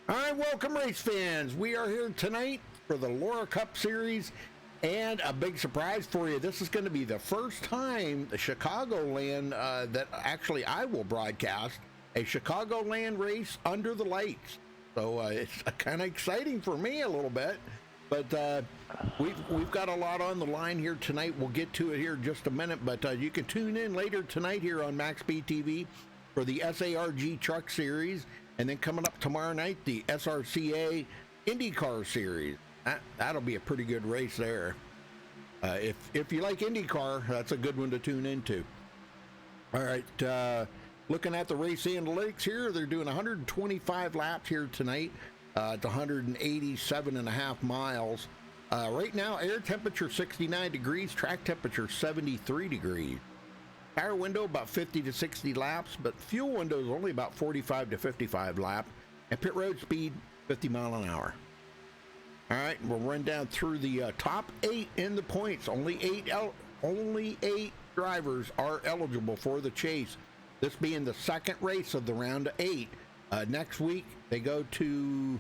All right, welcome race fans. We are here tonight for the Laura Cup Series, and a big surprise for you. This is going to be the first time the Chicagoland that actually I will broadcast a Chicagoland race under the lights. So it's kind of exciting for me a little bit, but we've got a lot on the line here tonight. We'll get to it here in just a minute, but you can tune in later tonight here on MaxSpeedTV for the SARG Truck Series. And then coming up tomorrow night, the SRCA IndyCar Series. That'll be a pretty good race there. If you like IndyCar, that's a good one to tune into. All right, looking at the race analytics here, they're doing 125 laps here tonight. It's 187.5 miles. Right now, air temperature 69 degrees, track temperature 73 degrees. Tire window about 50 to 60 laps, but fuel window is only about 45 to 55 laps, and pit road speed 50 mile an hour. All right, we'll run down through the top 8 in the points. Only eight drivers are eligible for the chase. This being the second race of the round of 8. Next week they go to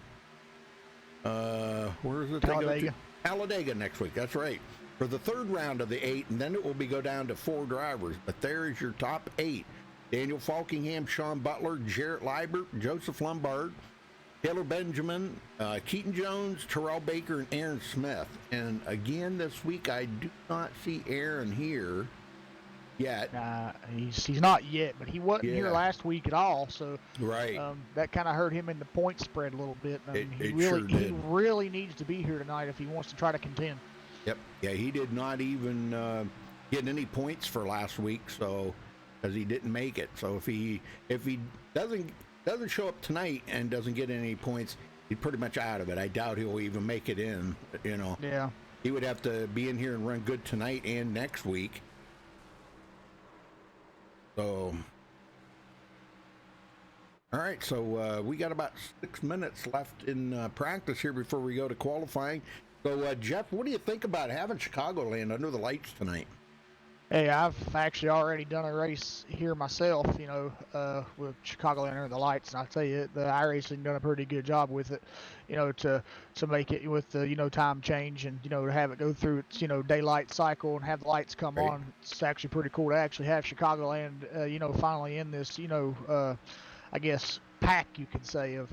where is it? Talladega. Talladega next week. That's right. For the third round of the 8, and then it will go down to 4 drivers. But there is your top 8. Daniel Falkingham, Sean Butler, Jarrett Liebert, Joseph Lombard, Taylor Benjamin, Keaton Jones, Terrell Baker, and Aaron Smith. And again, this week, I do not see Aaron here yet. He's not yet, but he wasn't here last week at all. So right. That kind of hurt him in the point spread a little bit. I mean, he really needs to be here tonight if he wants to try to contend. Yep. Yeah, he did not even get any points for last week, so because he didn't make it. So if he doesn't show up tonight and doesn't get any points, he's pretty much out of it. I doubt he'll even make it in. You know. Yeah. He would have to be in here and run good tonight and next week. So. All right, so we got about 6 minutes left in practice here before we go to qualifying. So, Jeff, what do you think about having Chicagoland under the lights tonight? Hey, I've actually already done a race here myself, with Chicagoland under the lights, and I tell you, the iRacing done a pretty good job with it, to make it with the, time change and, to have it go through its, daylight cycle and have the lights come on. It's actually pretty cool to actually have Chicagoland, finally in this, I guess, pack, you could say, of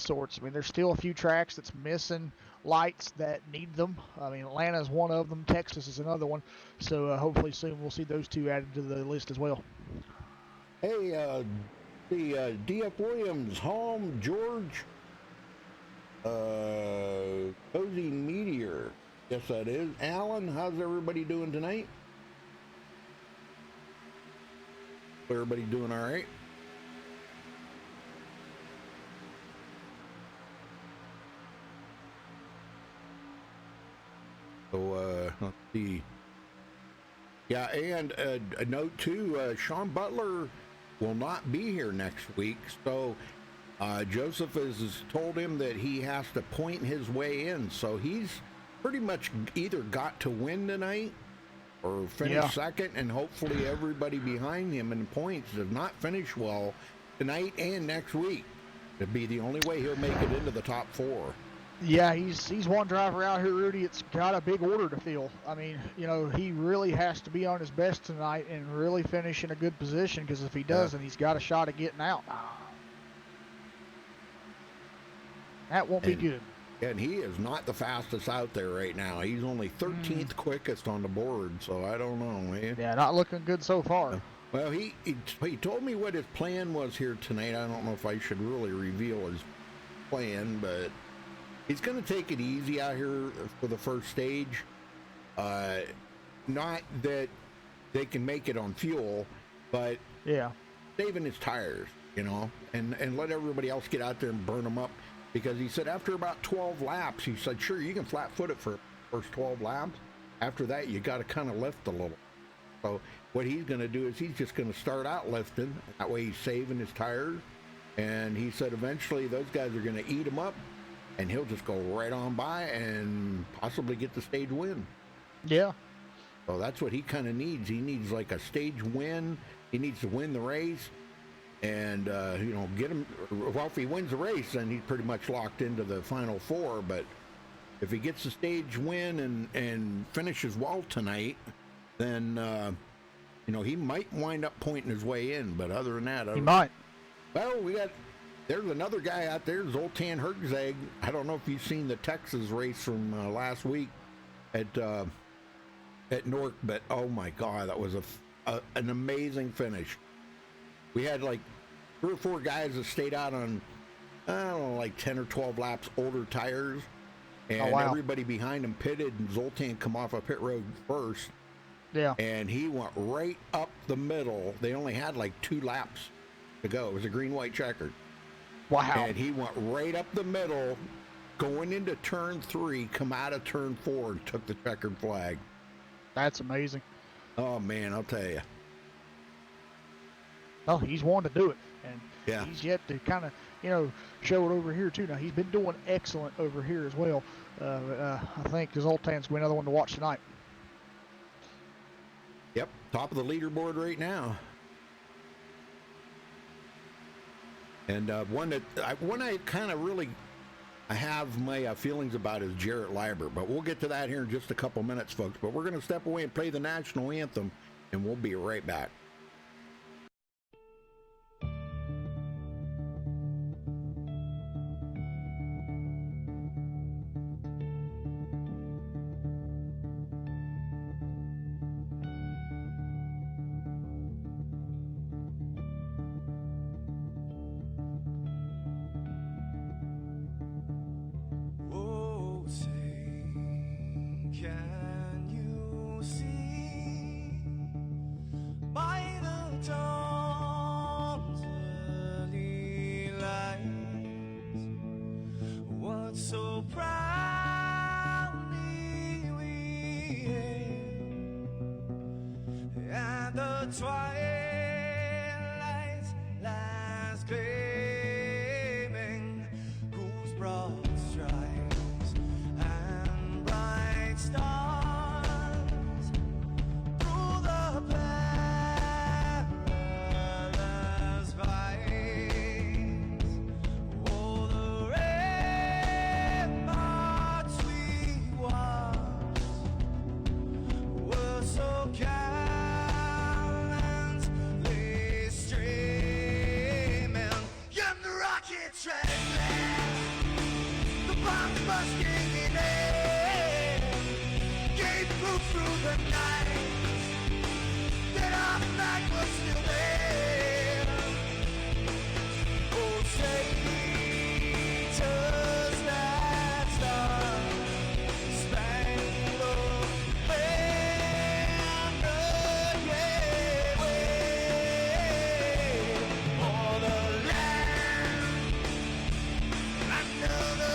sorts. I mean, there's still a few tracks that's missing lights that need them. I mean, Atlanta's one of them. Texas is another one. So hopefully soon we'll see those two added to the list as well. Hey, the D.F. Williams, Home, George, Cozy Meteor. Yes, that is. Alan, how's everybody doing tonight? Everybody doing all right? So, let's see. Yeah, and a note too, Sean Butler will not be here next week. So, Joseph has told him that he has to point his way in. So, he's pretty much either got to win tonight or finish second, and hopefully everybody behind him in points does not finish well tonight and next week. It'd be the only way he'll make it into the top 4. Yeah, he's one driver out here, Rudy. It's got a big order to fill. I mean, he really has to be on his best tonight and really finish in a good position, because if he doesn't, he's got a shot at getting out. That won't be good. And he is not the fastest out there right now. He's only 13th quickest on the board, so I don't know, man. Yeah, not looking good so far. Well, he told me what his plan was here tonight. I don't know if I should really reveal his plan, but he's going to take it easy out here for the first stage. Not that they can make it on fuel, but saving his tires, and let everybody else get out there and burn them up. Because he said after about 12 laps, he said, sure, you can flat-foot it for the first 12 laps. After that, you got to kind of lift a little. So what he's going to do is he's just going to start out lifting. That way he's saving his tires. And he said eventually those guys are going to eat him up, and he'll just go right on by and possibly get the stage win. Yeah. So that's what he kind of needs. He needs like a stage win. He needs to win the race. and get him. Well, if he wins the race, then he's pretty much locked into the final four. But if he gets the stage win and finishes well tonight, then he might wind up pointing his way in. But other than that, he might. Well, there's another guy out there, Zoltan Herzog. I don't know if you've seen the Texas race from last week at Newark, but oh my God, that was an amazing finish. We had like 3 or 4 guys that stayed out on, I don't know, like 10 or 12 laps older tires, and everybody behind him pitted, and Zoltan come off a pit road first. Yeah. And he went right up the middle. They only had like 2 laps to go. It was a green-white checkered. Wow. And he went right up the middle, going into turn 3, come out of turn 4, and took the checkered flag. That's amazing. Oh, man, I'll tell you. Oh, he's one to do it. And yeah, he's yet to kind of, show it over here, too. Now, he's been doing excellent over here as well. I think Zoltan's going to be another one to watch tonight. Yep, top of the leaderboard right now. And one I kind of really have my feelings about is Jarrett Leiber, but we'll get to that here in just a couple minutes, folks. But we're going to step away and play the national anthem, and we'll be right back. Twilight lies gleaming, whose broad stripes and bright stars through the perilous fights. Oh, the ramparts we watched were so busking in air, gave proof through the night that our flag was still there. Oh, traitors that star-spangled banner, yeah, wave for the land under the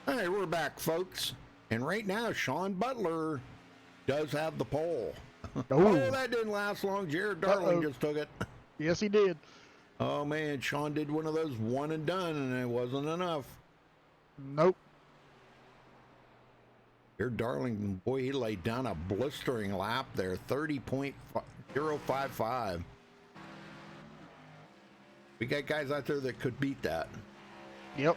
All right, we're back, folks. And right now, Sean Butler does have the pole. Oh, that didn't last long. Jared Darling just took it. Yes, he did. Oh, man, Sean did one of those one and done, and it wasn't enough. Nope. Jared Darling, boy, he laid down a blistering lap there, 30.055. We got guys out there that could beat that. Yep.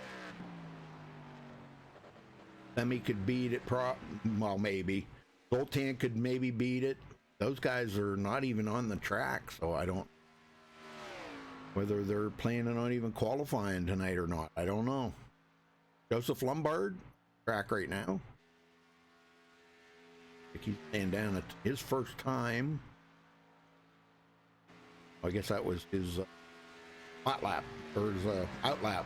Semi could beat it, well, maybe. Zoltan could maybe beat it. Those guys are not even on the track, so I don't, whether they're planning on even qualifying tonight or not, I don't know. Joseph Lombard, track right now. I think he's staying down at his first time. I guess that was his hot lap, or his out lap.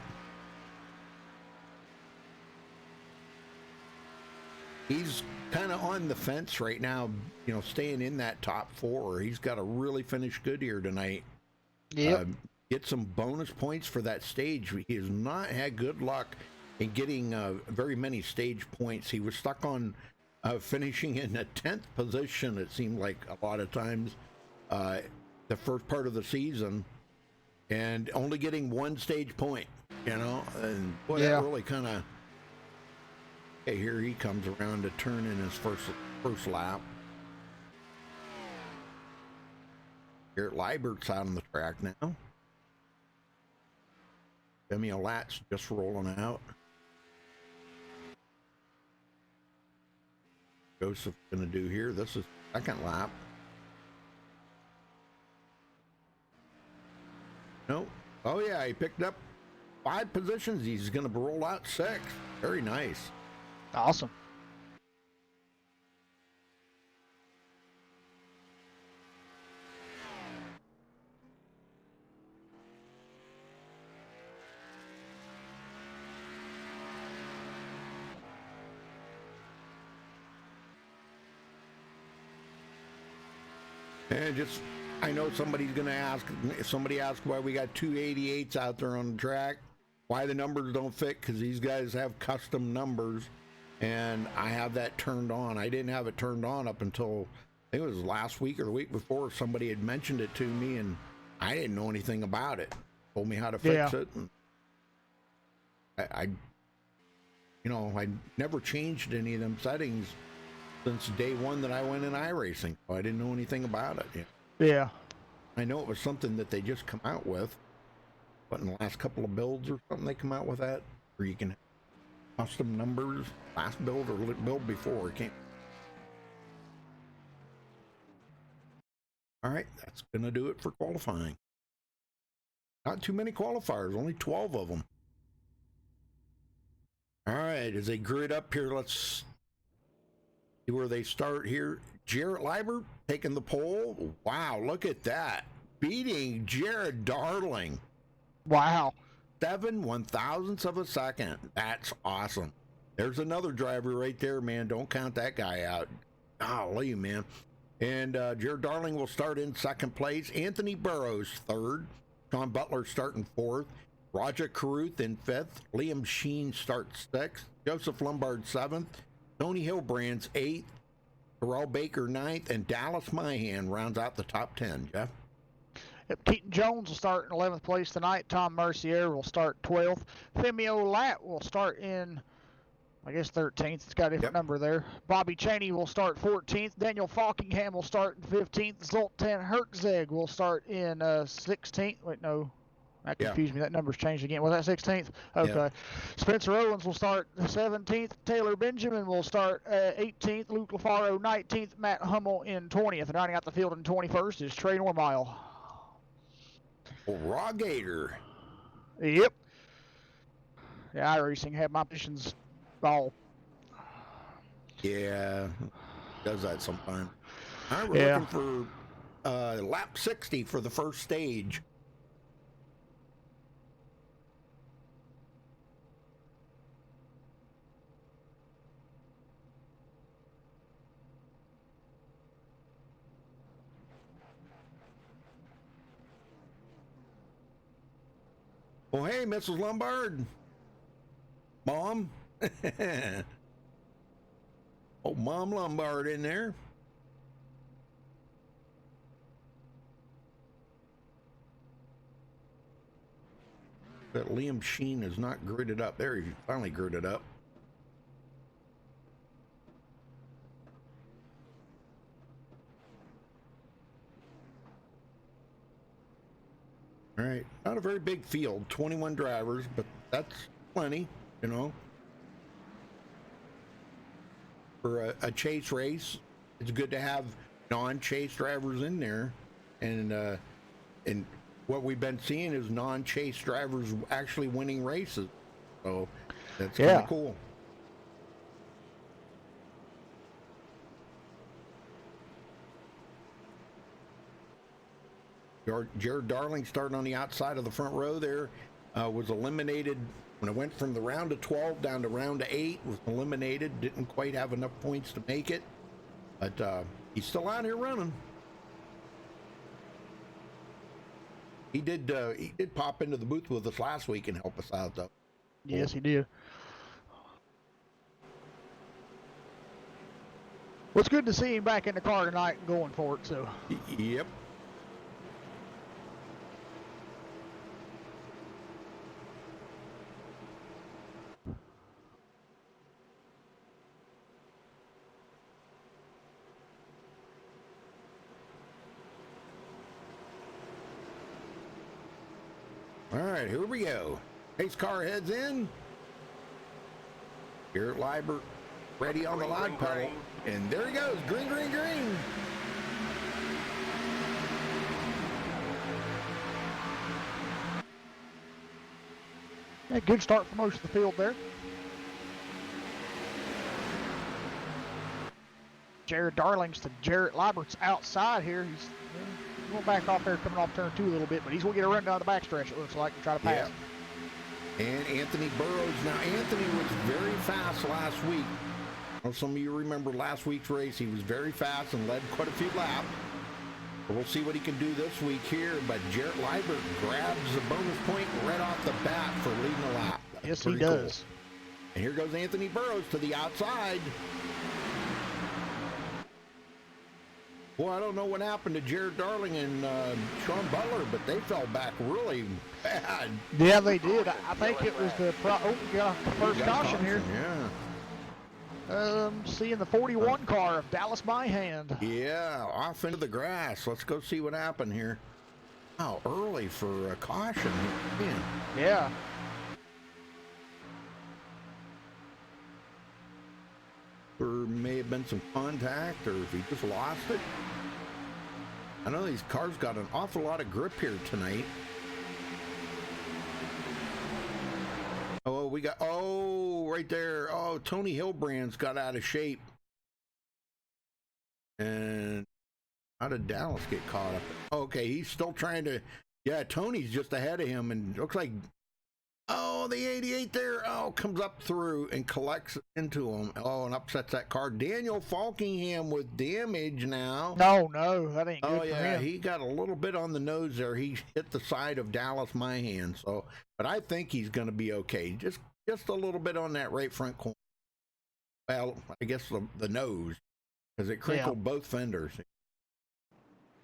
He's kind of on the fence right now, you know, staying in that top four. He's got to really finish good here tonight. Yep. Get some bonus points for that stage. He has not had good luck in getting very many stage points. He was stuck on finishing in a 10th position, it seemed like a lot of times, the first part of the season, and only getting one stage point, you know, and boy, that really kind of. Okay, here he comes around to turn in his first lap. Garrett Leibert's out on the track now. Demi Olat's just rolling out. Joseph's going to do here. This is second lap. No. Oh, yeah, he picked up 5 positions. He's going to roll out 6. Very nice. Awesome. And just, I know somebody's going to ask, if somebody asks why we got 288s out there on the track, why the numbers don't fit, because these guys have custom numbers, and I have that turned on. I didn't have it turned on up until, I think it was last week or the week before, somebody had mentioned it to me, and I didn't know anything about it. Told me how to fix it. And I never changed any of them settings since day one that I went in iRacing. So I didn't know anything about it. Yeah. I know it was something that they just come out with, but in the last couple of builds or something, they come out with that, where you can have custom numbers, last build or build before. Can't. All right, that's gonna do it for qualifying. Not too many qualifiers, only 12 of them. All right, as they grid up here, let's see where they start here. Jarrett Liebert taking the pole. Wow, look at that. Beating Jared Darling. Wow. 7/1000ths of a second. That's awesome. There's another driver right there, man. Don't count that guy out. Golly, man. And Jared Darling will start in second place. Anthony Burrows third. Sean Butler starting fourth. Roger Caruth in fifth. Liam Sheen starts sixth. Joseph Lombard seventh. Tony Hillbrand's eighth. Terrell Baker ninth. And Dallas Myhan rounds out the top 10. Jeff? Keaton Jones will start in 11th place tonight. Tom Mercier will start 12th. Femi Olat will start in, I guess, 13th. It's got a different number there. Bobby Cheney will start 14th. Daniel Falkingham will start in 15th. Zoltan Herczeg will start in 16th. Wait, no. That confused me. That number's changed again. Was that 16th? Okay. Yeah. Spencer Owens will start 17th. Taylor Benjamin will start 18th. Luke LaFaro 19th. Matt Hummel in 20th. And rounding out the field in 21st is Trey Normile. Raw Gator. Yep. Yeah, iRacing had my positions all. Yeah, does that sometimes. All right, we're looking for lap 60 for the first stage. Well, hey, Mrs. Lombard. Mom. Oh, Mom Lombard in there. But Liam Sheen is not gridded up. There, he finally gridded up. All right, not a very big field, 21 drivers, but that's plenty, you know. For a chase race, it's good to have non-chase drivers in there, and what we've been seeing is non-chase drivers actually winning races, so that's kind of cool. Jared Darling starting on the outside of the front row there, was eliminated when it went from the round of 12 down to round of 8, was eliminated, didn't quite have enough points to make it, but he's still out here running. He did pop into the booth with us last week and help us out, though. Yes, he did. Well, it's good to see him back in the car tonight and going for it, so. Yep. All right, here we go. Pace car heads in. Garrett Liebert ready on the line pedal. And there he goes. Green, green, green. Yeah, good start for most of the field there. Jared Darling's to Jarrett Liebert's outside here. He's going back off there, coming off turn 2 a little bit, but he's going to get a run down the backstretch, it looks like, and try to pass. Yeah. And Anthony Burrows. Now, Anthony was very fast last week. Well, some of you remember last week's race. He was very fast and led quite a few laps. But we'll see what he can do this week here. But Jarrett Liebert grabs a bonus point right off the bat for leading the lap. Yes, he does. Cool. And here goes Anthony Burrows to the outside. Boy, I don't know what happened to Jared Darling and Sean Butler, but they fell back really bad. Yeah, they did. I think it was the first caution here. Yeah. Seeing the 41 car of Dallas Byhand. Yeah, off into the grass. Let's go see what happened here. Wow, early for a caution. Man. Yeah. There may have been some contact, or if he just lost it. I know these cars got an awful lot of grip here tonight. Oh, we got, oh, right there. Oh, Tony Hilbrand's got out of shape. And how did Dallas get caught up? Okay, he's still trying to, yeah, Tony's just ahead of him, and looks like, oh, the 88 there, oh, comes up through and collects into him. Oh, and upsets that car. Daniel Falkingham with damage now. No, that ain't good Oh, for yeah, him. he got a little bit on the nose there. He hit the side of Dallas Myhan, so, but I think he's going to be okay. Just a little bit on that right front corner. Well, I guess the nose, because it crinkled both fenders.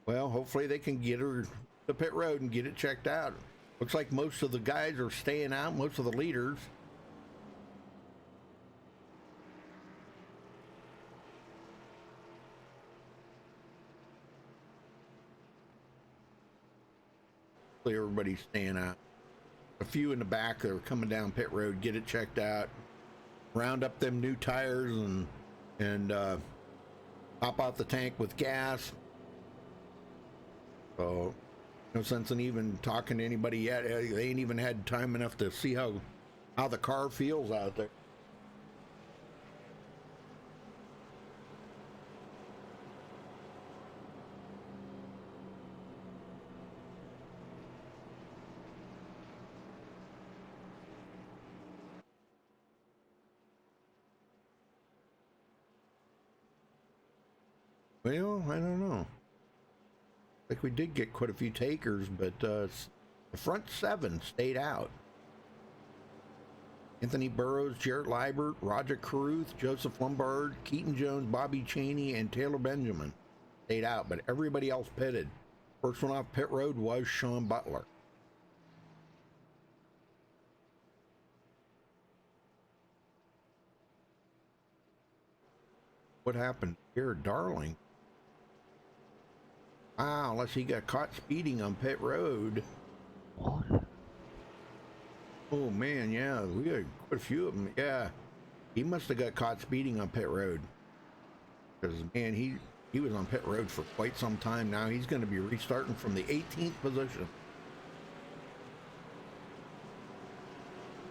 Well, hopefully they can get her to pit road and get it checked out. Looks like most of the guys are staying out, most of the leaders. Everybody's staying out. A few in the back that are coming down pit road, get it checked out, round up them new tires, and pop out the tank with gas. So no sense in even talking to anybody yet. They ain't even had time enough to see how the car feels out there. Well, I don't know. Like, we did get quite a few takers, but the front 7 stayed out. Anthony Burrows, Jarrett Liebert, Roger Carruth, Joseph Lombard, Keaton Jones, Bobby Cheney, and Taylor Benjamin stayed out, but everybody else pitted. First one off pit road was Sean Butler. What happened here, Darling? Wow, unless he got caught speeding on pit road. What? Oh man, yeah, we got quite a few of them. Yeah, he must have got caught speeding on pit road. Because man, he was on pit road for quite some time now. He's going to be restarting from the 18th position.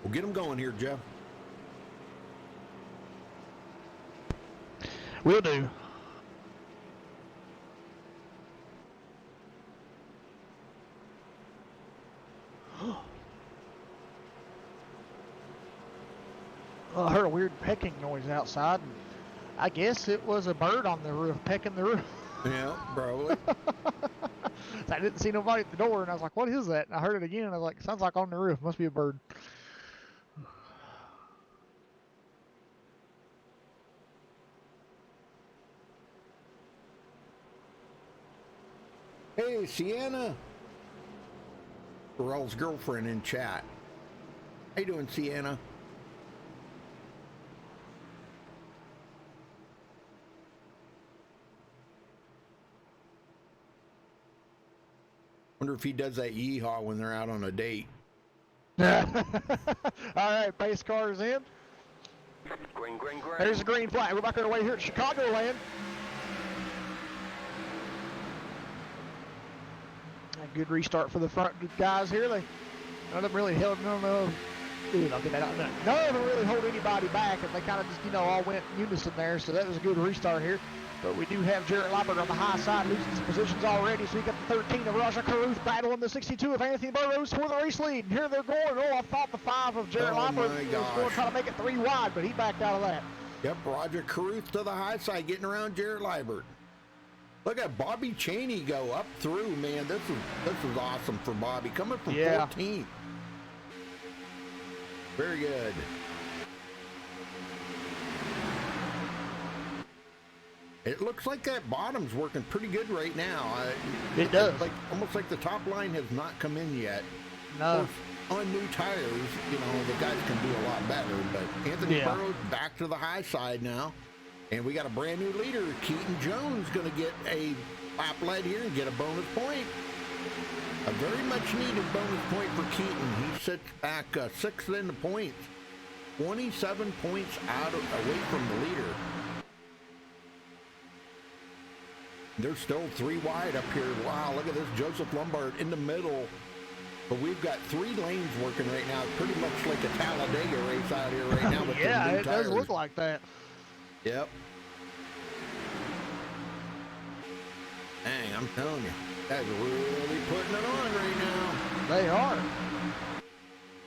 We'll get him going here, Jeff. Will do. Well, I heard a weird pecking noise outside. And I guess it was a bird on the roof pecking the roof. Yeah, probably. I didn't see nobody at the door, and I was like, "What is that?" And I heard it again, and I was like, "Sounds like on the roof. Must be a bird." Hey, Sienna. Burrell's girlfriend in chat. How you doing, Sienna? Wonder if he does that yeehaw when they're out on a date. All right, pace cars in. Green, green, green. There's the green flag. We're back on our way here at Chicagoland. A good restart for the front guys here. None of them really held, none of them really hold anybody back, and they kind of just, all went unison there. So that was a good restart here. But we do have Jarrett Liebert on the high side, losing some positions already. So we got the 13 of Roger Carruth battling the 62 of Anthony Burrows for the race lead. And here they're going. Oh, I thought the 5 of Jarrett Liebert was going to try to make it 3 wide, but he backed out of that. Yep, Roger Carruth to the high side, getting around Jarrett Liebert. Look at Bobby Cheney go up through, man. This is awesome for Bobby. Coming from 14th. Very good. It looks like that bottom's working pretty good right now. It does. Almost like the top line has not come in yet. No. On new tires, the guys can do a lot better. But Anthony Burrows back to the high side now. And we got a brand new leader. Keaton Jones going to get a lap lead here and get a bonus point. A very much needed bonus point for Keaton. He sits back 6th in the points. 27 points away from the leader. They're still 3 wide up here. Wow, look at this. Joseph Lombard in the middle. But we've got 3 lanes working right now. Pretty much like a Talladega race out here right now. With yeah, new it tires. does look like that. Yep. Dang, I'm telling you, guys are really putting it on right now. They are.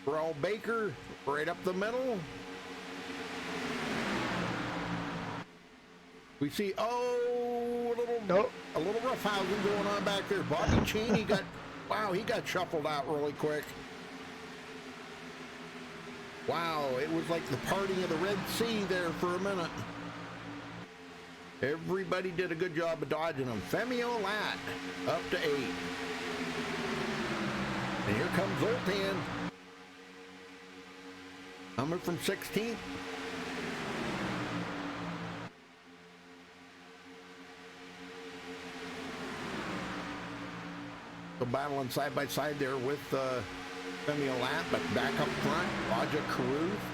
Burrell Baker, right up the middle. We see, a little roughhousing going on back there. Bobby Cheney he got shuffled out really quick. Wow, it was like the parting of the Red Sea there for a minute. Everybody did a good job of dodging them. Femi Olat up to 8. And here comes Zoltan. Coming from 16th. So battling side by side there with Femi Olat, but back up front, Roger Carruth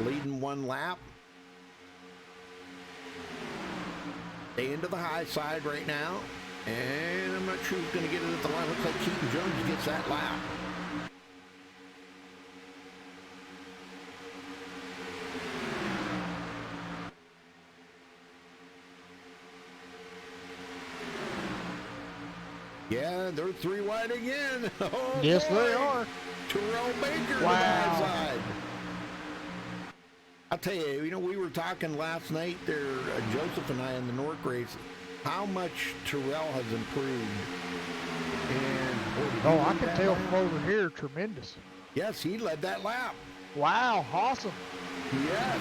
leading 1 lap. Stay into the high side right now, and I'm not sure who's going to get it at the line. Looks like Keaton Jones gets that lap. Yeah, they're 3 wide again. Oh, yes, boy. they are. Terrell Baker to the Wow. high side. I'll tell you, we were talking last night there, Joseph and I in the Nork race, how much Terrell has improved. And I can tell from over here, tremendous. yes, he led that lap. Wow, awesome. Yes.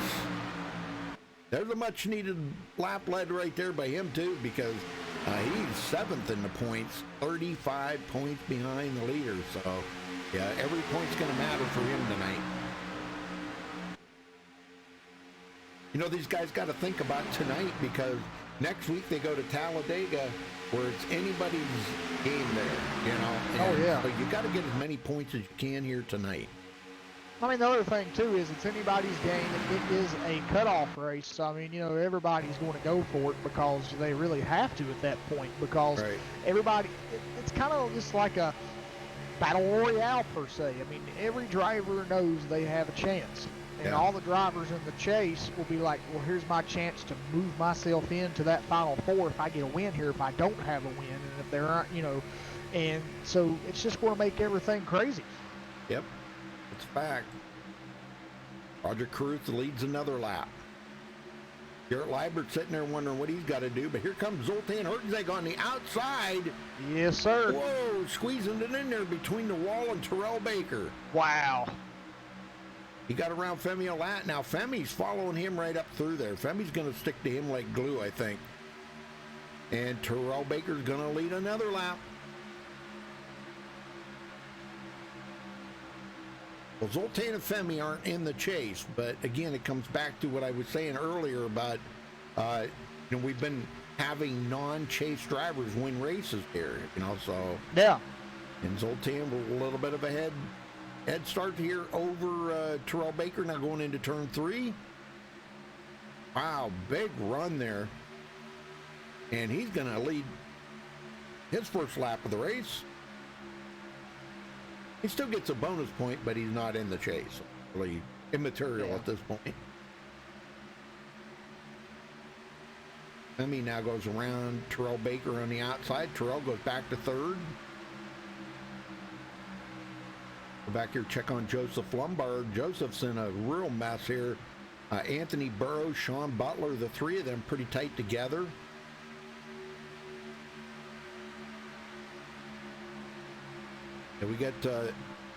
There's a much-needed lap led right there by him, too, because he's 7th in the points, 35 points behind the leader. So, yeah, every point's going to matter for him tonight. You know, these guys got to think about tonight because next week they go to Talladega where it's anybody's game there, you know. Oh, yeah. So you got to get as many points as you can here tonight. I mean, the other thing, too, is it's anybody's game. It is a cutoff race. So, I mean, you know, everybody's going to go for it because they really have to at that point because Right. everybody, it's kind of just like a battle royale, per se. I mean, every driver knows they have a chance. And Yeah. all the drivers in the chase will be like, well, here's my chance to move myself into that Final Four if I get a win here, if I don't have a win, and if there aren't, you know. And so it's just going to make everything crazy. Yep, it's a fact. Roger Caruth leads another lap. Garrett Liebert sitting there wondering what he's got to do, but here comes Zoltan Herzeg on the outside. Yes, sir. Whoa, squeezing it in there between the wall and Terrell Baker. Wow. He got around Femi Olat. Now, Femi's following him right up through there. Femi's going to stick to him like glue, I think. And Terrell Baker's going to lead another lap. Well, Zoltan and Femi aren't in the chase, but again, it comes back to what I was saying earlier about, you know, we've been having non-chase drivers win races here, you know, so. Yeah. And Zoltan with a little bit of a head start here over Terrell Baker, now going into turn 3. Wow, big run there. And he's going to lead his first lap of the race. He still gets a bonus point, but he's not in the chase. Really immaterial at this point. Femi now goes around Terrell Baker on the outside. Terrell goes back to 3rd. Go back here, check on Joseph Lombard. Joseph's in a real mess here. Anthony Burrows, Sean Butler, the three of them pretty tight together. And we got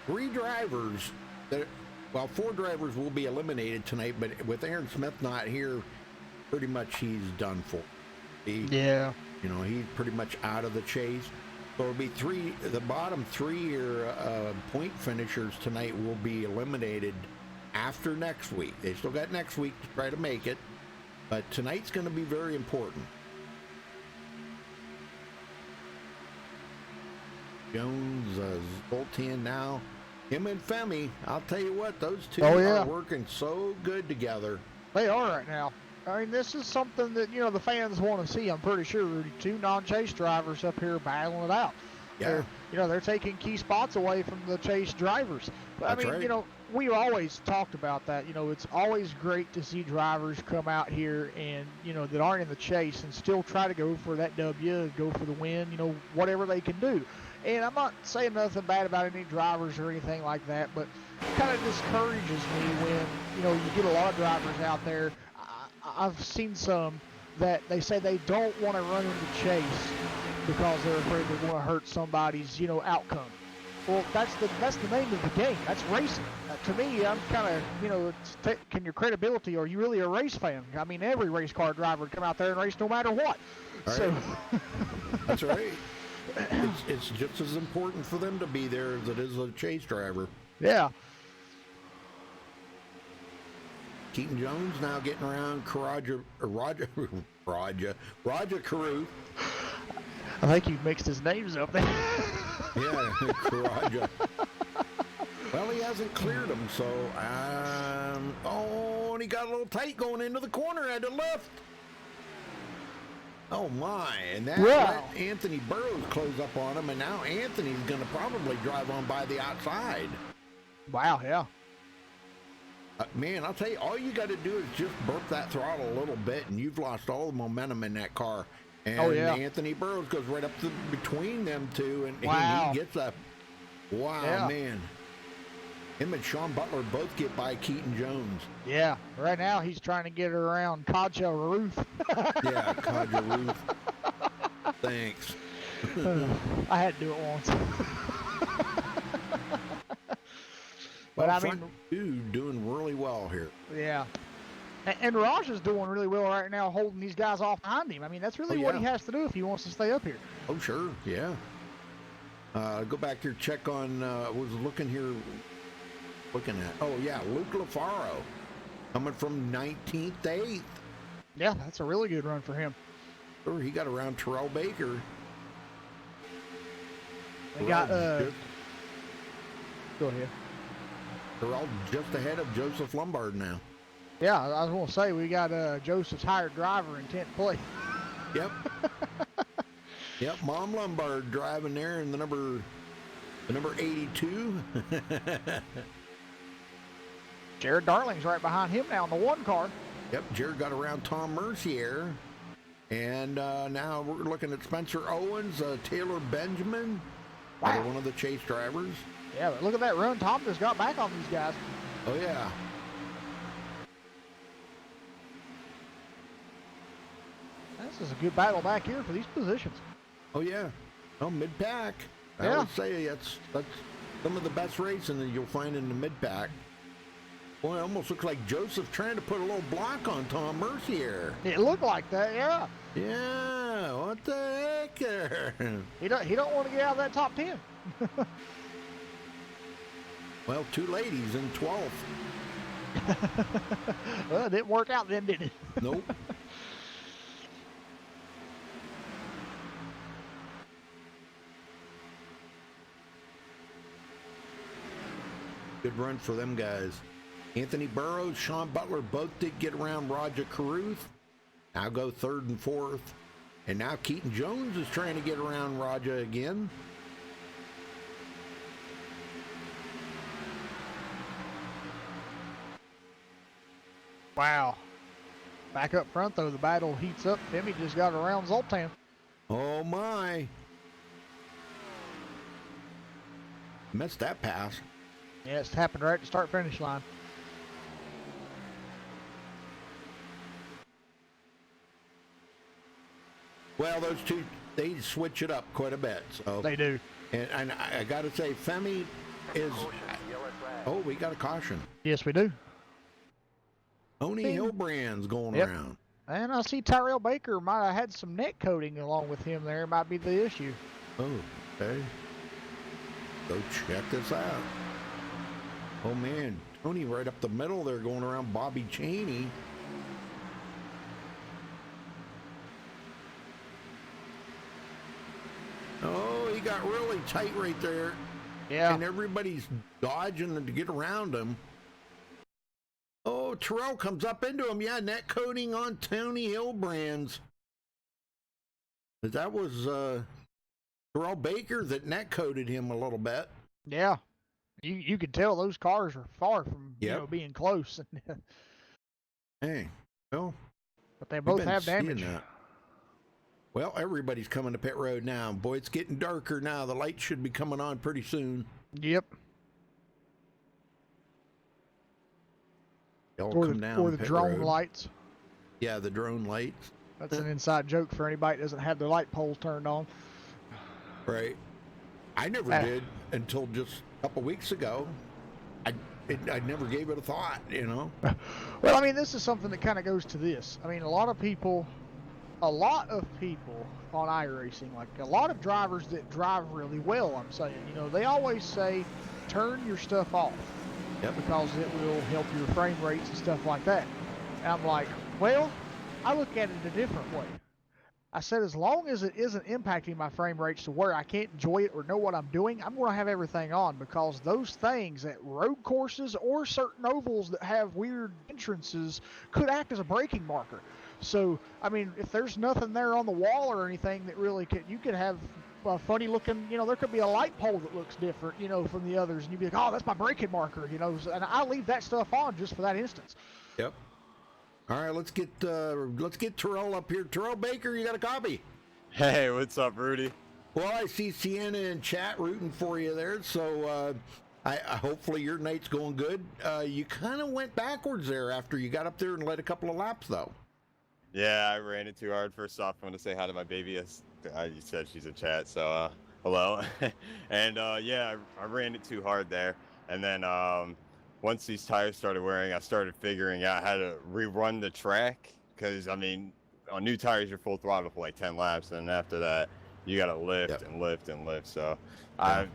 3 drivers that, well, 4 drivers will be eliminated tonight, but with Aaron Smith not here, pretty much he's done for. Yeah. You know, he's pretty much out of the chase. So it'll be the bottom 3 point finishers tonight will be eliminated after next week. They still got next week to try to make it, but tonight's going to be very important. Jones, Zoltan now. Him and Femi, I'll tell you what, those two are working so good together. They are right now. I mean, this is something that, you know, the fans want to see. I'm pretty sure 2 non-chase drivers up here battling it out. Yeah. They're taking key spots away from the chase drivers. But, That's I mean, right. you know, we've always talked about that. You know, it's always great to see drivers come out here and, you know, that aren't in the chase and still try to go for that W, go for the win, you know, whatever they can do. And I'm not saying nothing bad about any drivers or anything like that, but it kind of discourages me when, you know, you get a lot of drivers out there. I've seen some that they say they don't want to run into chase because they're afraid they're going to hurt somebody's, you know, outcome. Well, that's the name of the game. That's racing. To me, I'm kind of, you know, taking your credibility. Are you really a race fan? I mean, every race car driver would come out there and race no matter what. Right. So That's right. It's just as important for them to be there as it is a chase driver. Yeah. Keaton Jones now getting around Roger Caruth. I think you mixed his names up there. Yeah, Karaja. Well, he hasn't cleared him, so and he got a little tight going into the corner at the left. Oh my, and that let Anthony Burrows close up on him, and now Anthony's going to probably drive on by the outside. Wow, yeah. Man, I'll tell you, all you got to do is just burp that throttle a little bit, and you've lost all the momentum in that car. And Anthony Burrows goes right up to between them two, and he gets up. Wow, man. Him and Sean Butler both get by Keaton Jones. Yeah, right now he's trying to get around Kaja Ruth. Yeah, Kaja Ruth. Thanks. I had to do it once. But I front mean, two doing really well here. yeah. And Raj is doing really well right now, holding these guys off behind him. I mean, that's really what he has to do if he wants to stay up here. Oh, sure, yeah. Go back here, check on, was looking here, oh, yeah, Luke LaFaro coming from 19th to 8th. Yeah, that's a really good run for him. Sure, he got around Terrell Baker. They got, go ahead. Terrell just ahead of Joseph Lombard now. Yeah, I was going to say, we got Joseph's hired driver in 10th place. Yep. Yep, Mom Lombard driving there in the number 82. Jared Darling's right behind him now in the 1 car. Yep, Jared got around Tom Mercier. And now we're looking at Spencer Owens, Taylor Benjamin, Wow. one of the chase drivers. Yeah, but look at that run. Tom just got back on these guys. Oh, yeah. This is a good battle back here for these positions. Oh, yeah. Oh, mid-pack. I Yeah. would say that's some of the best racing that you'll find in the mid-pack. Boy, it almost looks like Joseph trying to put a little block on Tom Mercier. It looked like that, yeah. Yeah, what the heck? He don't want to get out of that top 10. Well, 2 ladies in 12th. Well, it didn't work out then, did it? Nope. Good run for them guys. Anthony Burrows, Sean Butler both did get around Roger Carruth. Now go 3rd and 4th. And now Keaton Jones is trying to get around Roger again. Wow. Back up front, though, the battle heats up. Femi just got around Zoltan. Oh, my. Missed that pass. Yeah, it's happened right at the start-finish line. Well, those two, they switch it up quite a bit. So They do. And I got to say, Femi is... Oh, we got a caution. Yes, we do. Tony Hilbrand's going Yep. around. And I see Tyrell Baker might have had some neck coating along with him there. Might be the issue. Oh, okay. Go check this out. Oh, man. Tony right up the middle there going around Bobby Cheney. Oh, he got really tight right there. Yeah. And everybody's dodging to get around him. Oh, Terrell comes up into him. Yeah, net coating on Tony Hilbrand's. That was Terrell Baker that net coated him a little bit. Yeah. You could tell those cars are far from being close. Hey, well, But they both have damage. That. Well, everybody's coming to pit road now. Boy, it's getting darker now. The lights should be coming on pretty soon. Yep. They'll Or come down the pit drone road. lights. Yeah, the drone lights. That's an inside joke for anybody that doesn't have their light poles turned on. Right. I never did until just a couple weeks ago. I never gave it a thought, you know. Well, I mean, this is something that kind of goes to this. I mean, a lot of people on iRacing, like a lot of drivers that drive really well, I'm saying, they always say, turn your stuff off. Yep. Because it will help your frame rates and stuff like that. And I'm like, well, I look at it a different way. I said, as long as it isn't impacting my frame rates to where I can't enjoy it or know what I'm doing, I'm going to have everything on, because those things at road courses or certain ovals that have weird entrances could act as a braking marker. So, I mean, if there's nothing there on the wall or anything that really you could have a funny looking, there could be a light pole that looks different, from the others, and you'd be like, oh, that's my braking marker, and I leave that stuff on just for that instance. Yep. All right, let's get Terrell up here. Terrell Baker, you got a copy? Hey, what's up, Rudy? Well, I see Sienna in chat rooting for you there, so I hopefully your night's going good. You kind of went backwards there after you got up there and led a couple of laps, though. Yeah, I ran it too hard. First off, I want to say hi to my baby. You said she's in chat, so hello. And yeah, I ran it too hard there. And then once these tires started wearing, I started figuring out how to rerun the track. Because, I mean, on new tires, you're full throttle for like 10 laps. And after that, you got to lift and lift and lift. So I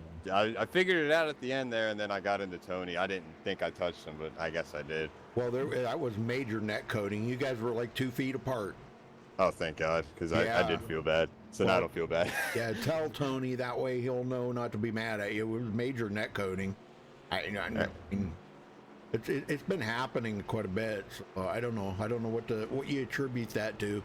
figured it out at the end there, and then I got into Tony. I didn't think I touched him, but I guess I did. Well, that was major net coating. You guys were like 2 feet apart. Oh, thank God, because I did feel bad. So now I don't feel bad. Yeah, tell Tony, that way he'll know not to be mad at you. It was major net coating. I mean, it's been happening quite a bit. So I don't know. I don't know what you attribute that to.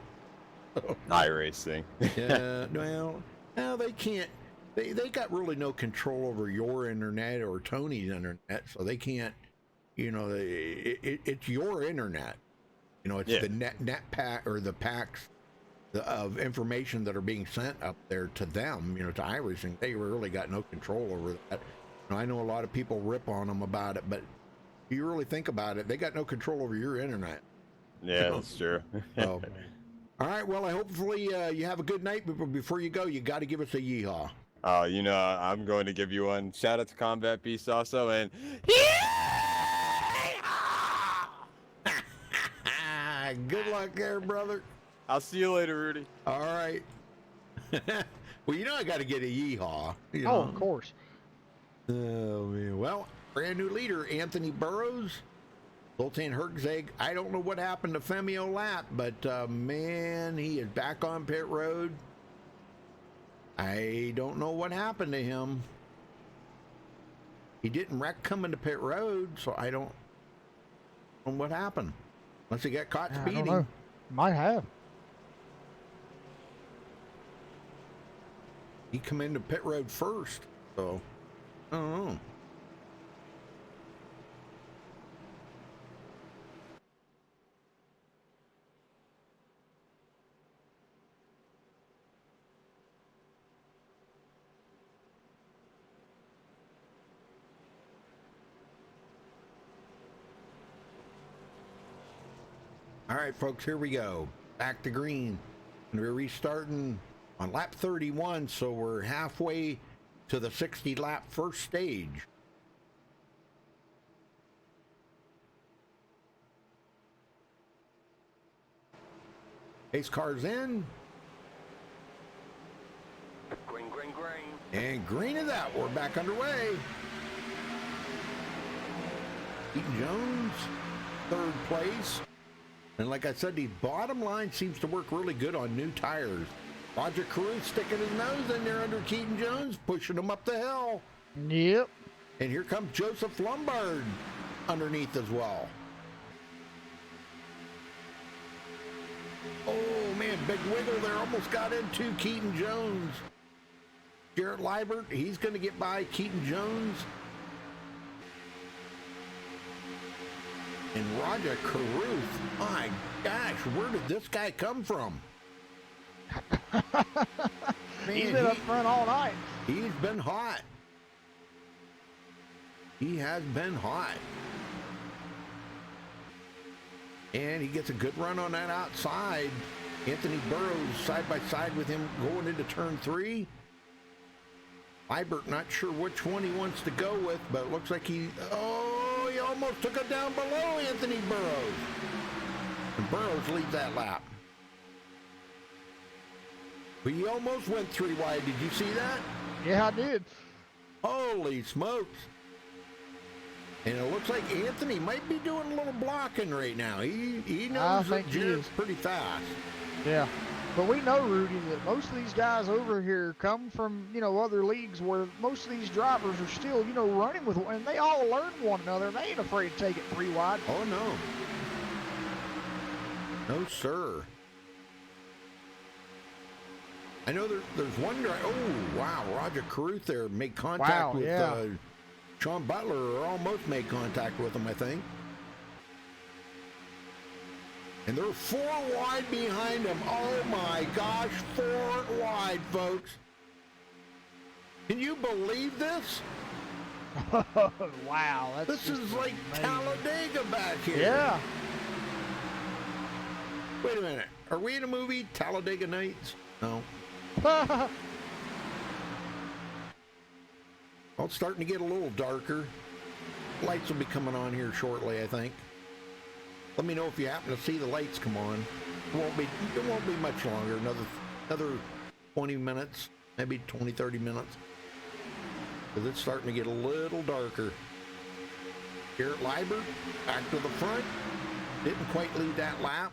iRacing. Yeah, well, no, they can't. They got really no control over your internet or Tony's internet, so they can't. You know, it's your internet. You know, it's the net pack or the packs of information that are being sent up there to them. You know, to iRacing, they really got no control over that. I know a lot of people rip on them about it, but if you really think about it, they got no control over your internet. Yeah, that's true. So, all right, well, hopefully you have a good night, but before you go, you got to give us a yeehaw. Oh, you know, I'm going to give you one. Shout out to Combat Beast also, and good luck there, brother. I'll see you later, Rudy. All right. Well, you know I got to get a yeehaw. You know? Oh, of course. Oh, man. Well, brand new leader, Anthony Burrows, Zoltan Herczeg. I don't know what happened to Femio Lap, but man, he is back on pit road. I don't know what happened to him. He didn't wreck coming to pit road, so I don't know what happened. Unless he got caught speeding. I don't know. Might have. He come into pit road first, so I don't know. All right, folks, here we go. Back to green. And we're restarting on lap 31, so we're halfway to the 60-lap first stage. Pace car's in. Green, green, green. And green is out. We're back underway. Keaton Jones, third place. And like I said, the bottom line seems to work really good on new tires. Roger Carew sticking his nose in there under Keaton Jones, pushing him up the hill. Yep. And here comes Joseph Lombard underneath as well. Oh, man, big wiggle there. Almost got into Keaton Jones. Jarrett Liebert, he's going to get by Keaton Jones. And Roger Caruth, my gosh, where did this guy come from? Man, He's been up front all night. He's been hot. He has been hot. And he gets a good run on that outside. Anthony Burrows side by side with him going into turn 3. Liebert not sure which one he wants to go with, but it looks like he almost took it down below Anthony Burrows. And Burrows leads that lap. But he almost went 3 wide. Did you see that? Yeah, I did. Holy smokes. And it looks like Anthony might be doing a little blocking right now. He knows that Jarrett's pretty fast. Yeah. But we know, Rudy, that most of these guys over here come from, other leagues where most of these drivers are still, running with one. And they all learn one another. They ain't afraid to take it 3 wide. Oh, no. No, sir. I know there's one guy. Oh, wow. Roger Caruth there made contact with Sean Butler, or almost made contact with him, I think. And they're 4 wide behind him. Oh, my gosh. 4 wide, folks. Can you believe this? Wow. This is like amazing. Talladega back here. Yeah. Wait a minute. Are we in a movie, Talladega Nights? No. Well, it's starting to get a little darker. Lights will be coming on here shortly, I think. Let me know if you happen to see the lights come on. It won't be much longer. Another 20 minutes, maybe 20, 30 minutes. Because it's starting to get a little darker. Garrett Liebert back to the front. Didn't quite lead that lap.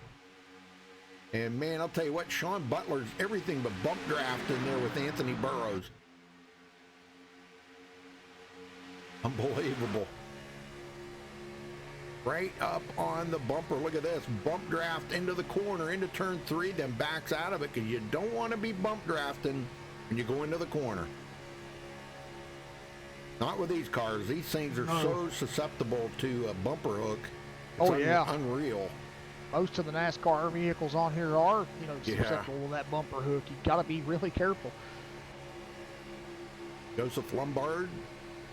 And man, I'll tell you what, Sean Butler's everything but bump draft in there with Anthony Burrows. Unbelievable. Right up on the bumper. Look at this. Bump draft into the corner, into turn 3, then backs out of it because you don't want to be bump drafting when you go into the corner. Not with these cars. These things are so susceptible to a bumper hook. It's unreal. Most of the NASCAR vehicles on here are, susceptible to that bumper hook. You got to be really careful. Joseph Lombard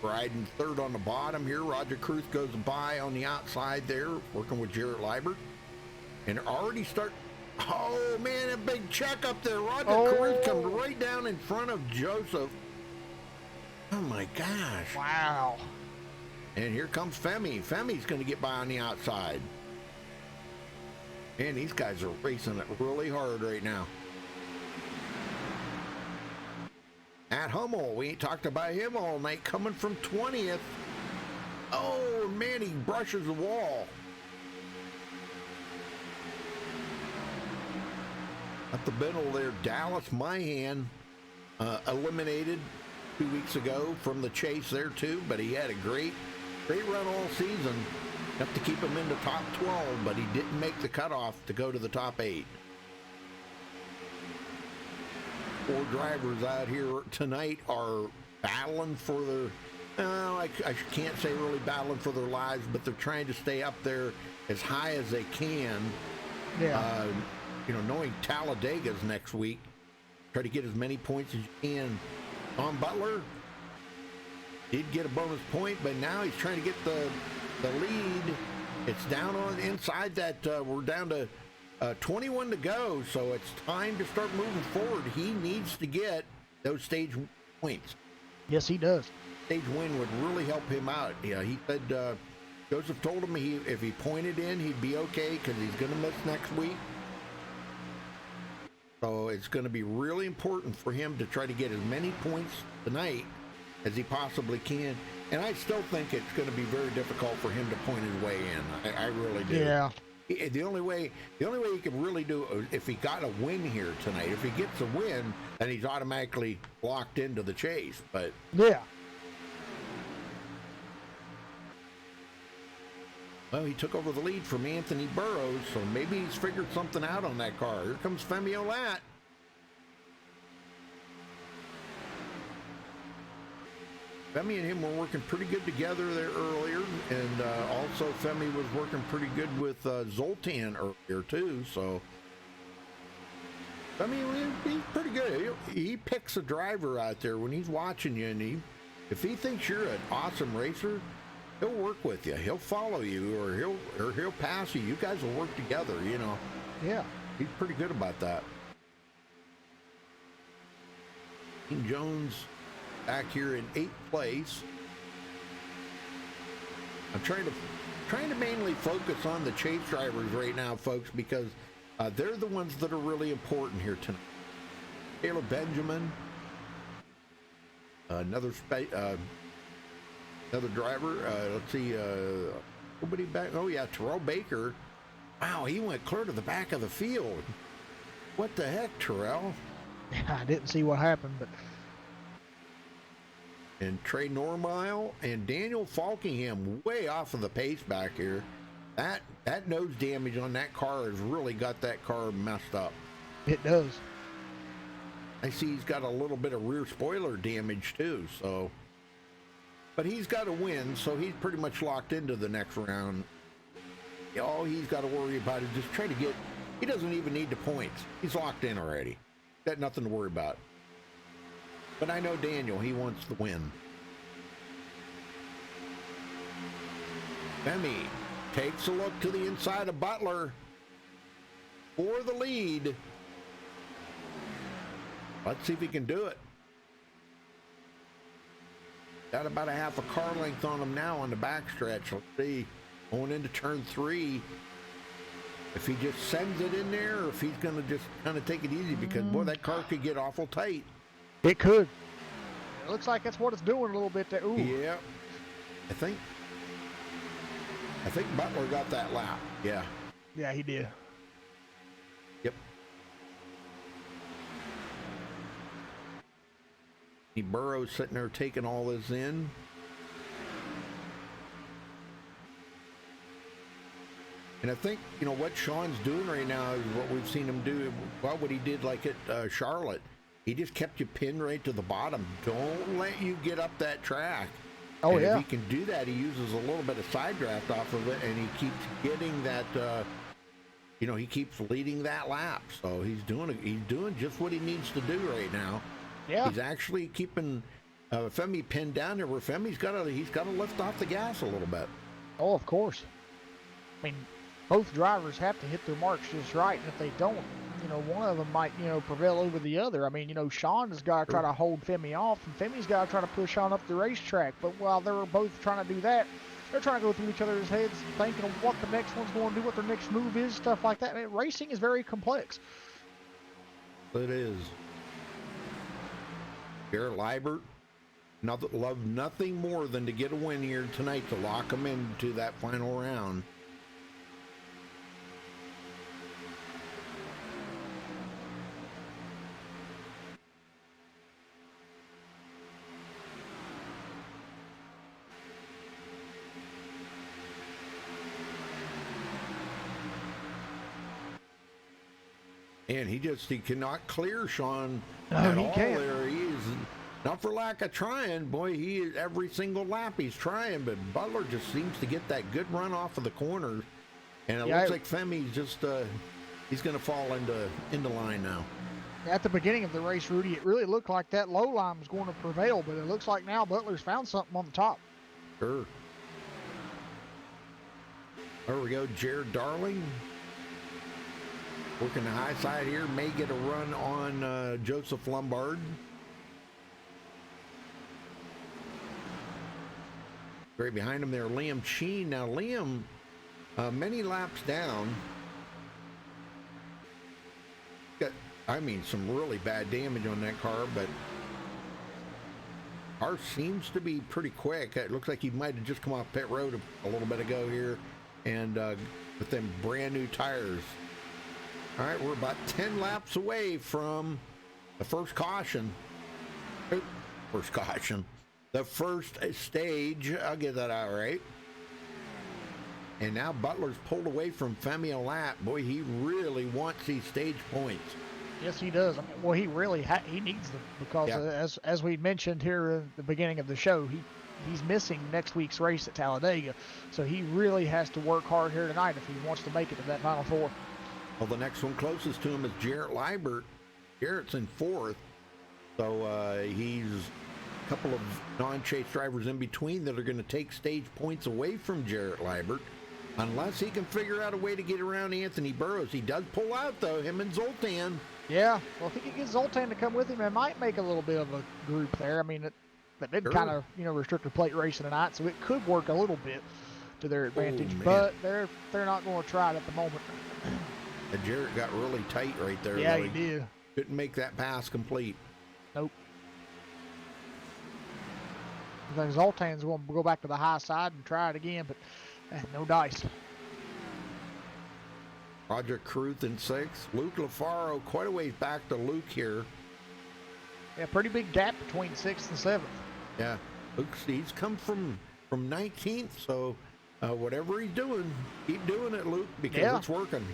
riding third on the bottom here. Roger Cruz goes by on the outside there, working with Garrett Liebert. And already oh man, a big check up there. Roger Cruz comes right down in front of Joseph. Oh my gosh. Wow. And here comes Femi. Femi's going to get by on the outside. Man, these guys are racing it really hard right now. Matt Hummel, we ain't talked about him all night, coming from 20th. Oh man, he brushes the wall. Up the middle there, Dallas Mahan eliminated 2 weeks ago from the chase there too, but he had a great run all season. Enough to keep him in the top 12, but he didn't make the cutoff to go to the top 8. 4 drivers out here tonight are battling for their, I can't say really battling for their lives, but they're trying to stay up there as high as they can. Yeah. Knowing Talladega's next week, try to get as many points as you can. Tom Butler did get a bonus point, but now he's trying to get the lead. It's down on inside that we're down to 21 to go, so it's time to start moving forward. He needs to get those stage points. Yes, he does. Stage win would really help him out. Yeah, he said Joseph told him if he pointed in, he'd be okay because he's going to miss next week. So it's going to be really important for him to try to get as many points tonight as he possibly can. And I still think it's going to be very difficult for him to point his way in. I really do. Yeah. The only way he can really do if he got a win here tonight. If he gets a win, then he's automatically locked into the chase. But yeah. Well, he took over the lead from Anthony Burrows, so maybe he's figured something out on that car. Here comes Femi Olat. Femi and him were working pretty good together there earlier, and also Femi was working pretty good with Zoltan earlier too, so Femi, he's pretty good. He picks a driver out there when he's watching you, and if he thinks you're an awesome racer, he'll work with you. He'll follow you, or he'll pass you. You guys will work together, Yeah. He's pretty good about that. King Jones back here in 8th place. I'm trying to mainly focus on the chase drivers right now, folks, because they're the ones that are really important here tonight. Taylor Benjamin, another driver. Let's see. Nobody back. Oh yeah, Terrell Baker. Wow, he went clear to the back of the field. What the heck, Terrell? I didn't see what happened, but. And Trey Normile and Daniel Falkingham way off of the pace back here. That nose damage on that car has really got that car messed up. It does. I see he's got a little bit of rear spoiler damage too, so. But he's got to win, so he's pretty much locked into the next round. All he's got to worry about is just try to get. He doesn't even need the points. He's locked in already. Got nothing to worry about. But I know Daniel, he wants the win. Femi takes a look to the inside of Butler for the lead. Let's see if he can do it. got about a half a car length on him now on the backstretch. Let's see, going into turn 3. If he just sends it in there, or if he's going to just kind of take it easy, because boy, that car could get awful tight. It could. It looks like that's what it's doing a little bit there. Ooh. Yeah, I think Butler got that lap. Yeah. Yeah, he did. Yep. Burrow's sitting there taking all this in. And I think, you know, what Sean's doing right now is what we've seen him do. Well, what he did like at Charlotte. He just kept you pinned right to the bottom. Don't let you get up that track. Oh, and yeah. if he can do that, he uses a little bit of side draft off of it, and he keeps getting that, you know, he keeps leading that lap. So he's doing just what he needs to do right now. Yeah. He's actually keeping Femi pinned down there, where Femi's got to lift off the gas a little bit. Oh, of course. I mean, both drivers have to hit their marks just right, and if they don't, you know, one of them might, you know, prevail over the other. I mean, you know, Sean has got to try to hold Femi off, and Femi's got to try to push on up the racetrack. But while they're both trying to do that, they're trying to go through each other's heads, thinking of what the next one's going to do, what their next move is, stuff like that. I mean, racing is very complex. It is. Garrett Liebert, love nothing more than to get a win here tonight to lock them into that final round. And he cannot clear Sean at all there. He is, not for lack of trying, boy, he is every single lap he's trying, but Butler just seems to get that good run off of the corners. And it looks like Femi's just, he's going to fall into line now. At the beginning of the race, Rudy, it really looked like that low line was going to prevail, but it looks like now Butler's found something on the top. Sure. There we go, Jared Darling. Working the high side here, may get a run on Joseph Lombard. Right behind him there, Liam Sheen. Now Liam, many laps down, got, I mean, some really bad damage on that car, but ours seems to be pretty quick. It looks like he might have just come off pit road a little bit ago here, and with them brand new tires. All right, we're about 10 laps away from the first caution. First caution. The first stage. I'll get that out right. And now Butler's pulled away from Femi a lap. Boy, he really wants these stage points. Yes, he does. I mean, well, he really he needs them because, as we mentioned here at the beginning of the show, he's missing next week's race at Talladega. So he really has to work hard here tonight if he wants to make it to that Final Four. Well, the next one closest to him is Jarrett Liebert. Jarrett's in 4th. So he's a couple of non-chase drivers in between that are going to take stage points away from Jarrett Liebert, unless he can figure out a way to get around Anthony Burrows. He does pull out, though, him and Zoltan. Yeah, well, if he could get Zoltan to come with him, it might make a little bit of a group there. I mean, that did kind of, you know, restrict the plate racing tonight, so it could work a little bit to their advantage, but they're not going to try it at the moment. Jarrett got really tight right there. Yeah, though. he did. Couldn't make that pass complete. Nope. I think Zoltan's going to go back to the high side and try it again, but no dice. Roger Cruth in 6th. Luke LaFaro, quite a ways back to Luke here. Yeah, pretty big gap between 6th and 7th. Yeah, he's come from 19th, so whatever he's doing, keep doing it, Luke, because it's working.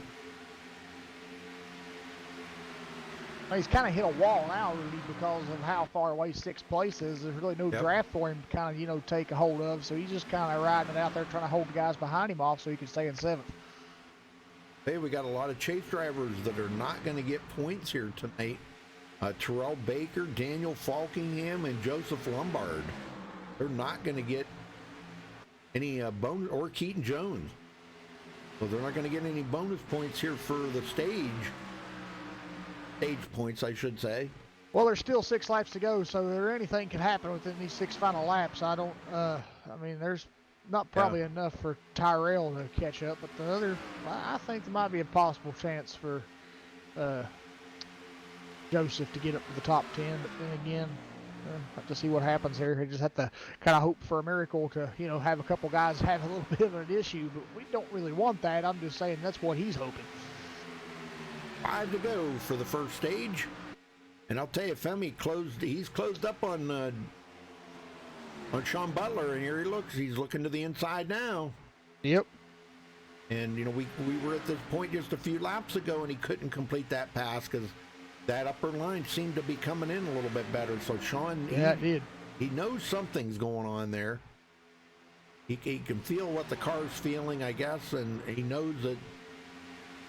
He's kind of hit a wall now, Rudy, because of how far away 6th place is. There's really no draft for him to kind of, you know, take a hold of. So he's just kind of riding it out there, trying to hold the guys behind him off so he can stay in 7th. Hey, we got a lot of chase drivers that are not going to get points here tonight. Terrell Baker, Daniel Falkingham, and Joseph Lombard. They're not going to get any bonus, or Keaton Jones. So they're not going to get any bonus points here for the stage points, I should say. Well, there's still 6 laps to go, so anything can happen within these 6 final laps. I mean, there's not probably enough for Tyrell to catch up, but the other, I think there might be a possible chance for Joseph to get up to the top 10. But then again, have to see what happens here. You just have to kind of hope for a miracle to, have a couple guys have a little bit of an issue, but we don't really want that. I'm just saying that's what he's hoping. 5 to go for the first stage. And I'll tell you, Femi he's closed up on Sean Butler, and here he looks. He's looking to the inside now. Yep. And, we were at this point just a few laps ago, and he couldn't complete that pass because that upper line seemed to be coming in a little bit better. So Sean, it did. He knows something's going on there. He can feel what the car's feeling, I guess, and he knows that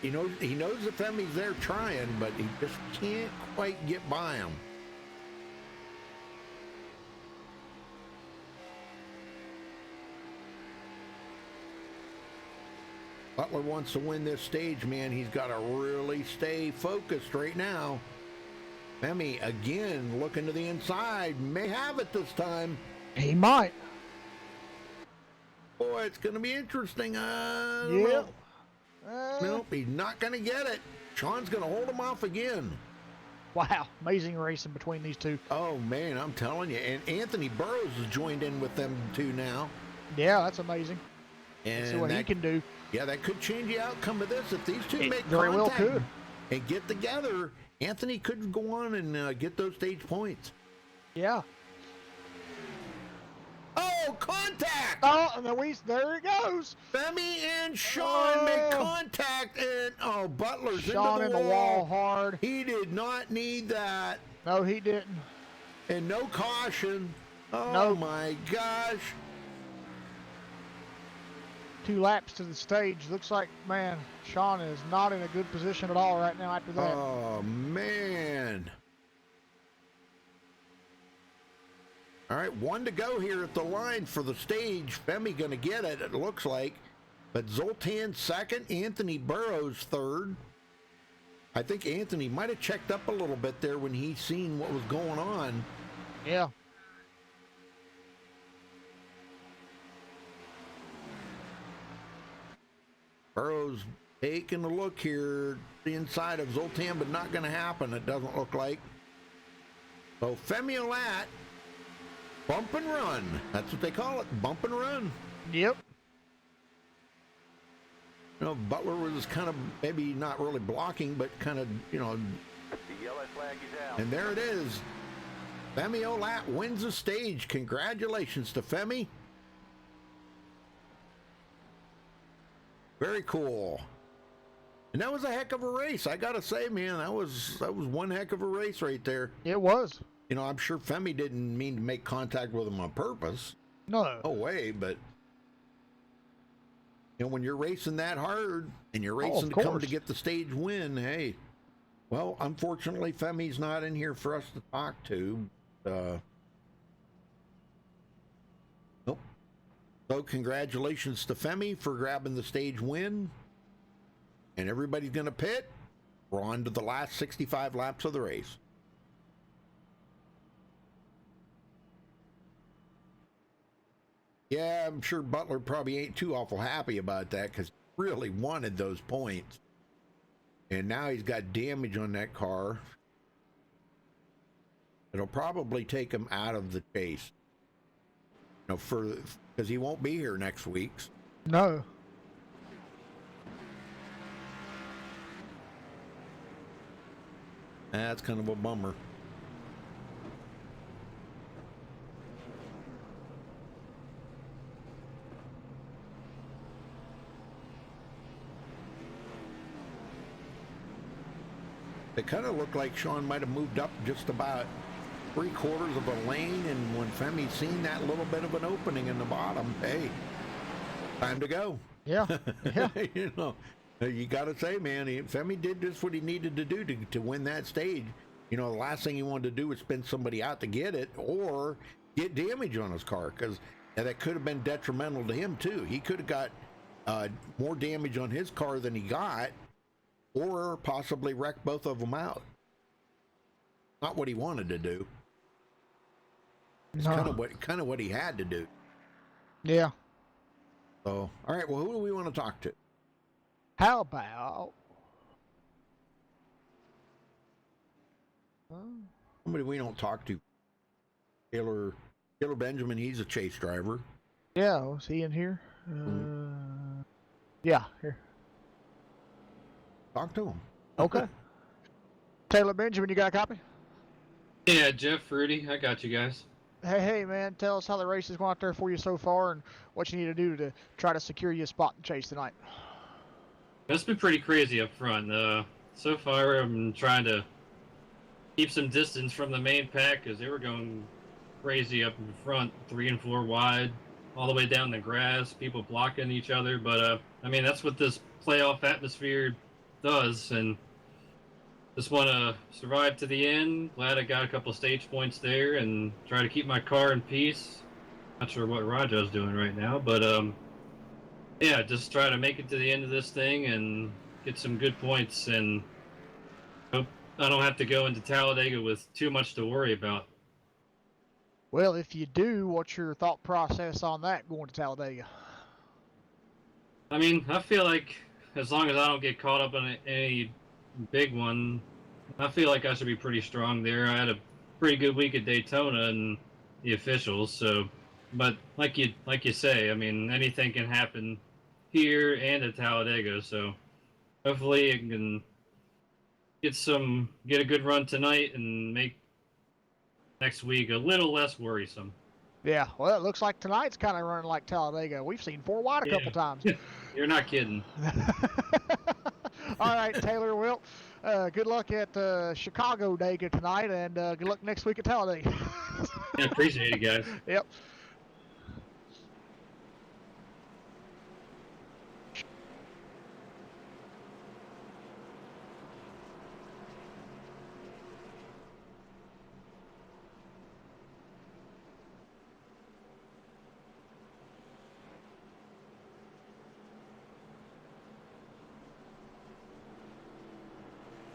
he knows that Femi's there trying, but he just can't quite get by him. Butler wants to win this stage, man. He's got to really stay focused right now. Femi again looking to the inside. May have it this time. He might. Boy, it's going to be interesting. Yeah. Nope, he's not going to get it. Sean's going to hold him off again. Wow, amazing racing between these two. Oh, man, I'm telling you. And Anthony Burroughs has joined in with them two now. Yeah, that's amazing. And see what he can do. Yeah, that could change the outcome of this. If these two make very well could. And get together, Anthony could go on and get those stage points. Yeah. Oh, contact! Oh, and there it goes. Femi and Sean make contact, and Butler's Sean into the wall hard. He did not need that. No, he didn't. And no caution. Oh, no. My gosh. 2 laps to the stage. Looks like, man, Sean is not in a good position at all right now after that. Oh, man. All right, 1 to go here at the line for the stage. Femi going to get it, it looks like. But Zoltan second, Anthony Burroughs third. I think Anthony might have checked up a little bit there when he seen what was going on. Yeah. Burroughs taking a look here, the inside of Zoltan, but not going to happen, it doesn't look like. So Femi Olat, bump and run. That's what they call it, bump and run. Yep. Butler was kind of maybe not really blocking, but kind of, The yellow flag is out. and there it is. Femi Olat wins the stage. Congratulations to Femi. Very cool. And that was a heck of a race. I got to say, man, that was one heck of a race right there. It was. I'm sure Femi didn't mean to make contact with him on purpose. No. No way, but when you're racing that hard and you're racing to come to get the stage win, hey, well, unfortunately, Femi's not in here for us to talk to. Nope. So congratulations to Femi for grabbing the stage win. And everybody's going to pit. We're on to the last 65 laps of the race. Yeah, I'm sure Butler probably ain't too awful happy about that because he really wanted those points. And now he's got damage on that car. It'll probably take him out of the chase. Because he won't be here next week. No. That's kind of a bummer. It kind of looked like Sean might have moved up just about 3/4 of a lane, and when Femi seen that little bit of an opening in the bottom, hey, time to go. Yeah. Yeah. You got to say, man, Femi did just what he needed to do to win that stage. The last thing he wanted to do was spin somebody out to get it or get damage on his car, because that could have been detrimental to him too. He could have got more damage on his car than he got, or possibly wreck both of them out. Not what he wanted to do. It's No. kind of what he had to do. Yeah. So, all right. Well, who do we want to talk to? How about? Somebody we don't talk to. Taylor Benjamin. He's a chase driver. Yeah, was he in here? Yeah, here. Talk to him. Okay. Taylor Benjamin, you got a copy? Yeah, Jeff, Rudy, I got you guys. Hey, man, tell us how the race is going out there for you so far and what you need to do to try to secure you a spot in chase tonight. It's been pretty crazy up front. So far, I'm trying to keep some distance from the main pack because they were going crazy up in front, 3 and 4 wide, all the way down the grass, people blocking each other. But, I mean, that's what this playoff atmosphere does, and just want to survive to the end. Glad I got a couple stage points there and try to keep my car in peace. Not sure what Raja's doing right now, but yeah, just try to make it to the end of this thing and get some good points, and hope I don't have to go into Talladega with too much to worry about. Well, if you do, what's your thought process on that going to Talladega? I mean, I feel like as long as I don't get caught up in any big one, I feel like I should be pretty strong there. I had a pretty good week at Daytona and the officials, so. But like you say, I mean, anything can happen here and at Talladega. So hopefully I can get a good run tonight and make next week a little less worrisome. Yeah, well, it looks like tonight's kind of running like Talladega. We've seen 4 wide a couple times. You're not kidding. All right, Taylor, Wilt, good luck at Chicago Dega tonight, and good luck next week at Talladega. I appreciate it, guys. Yep.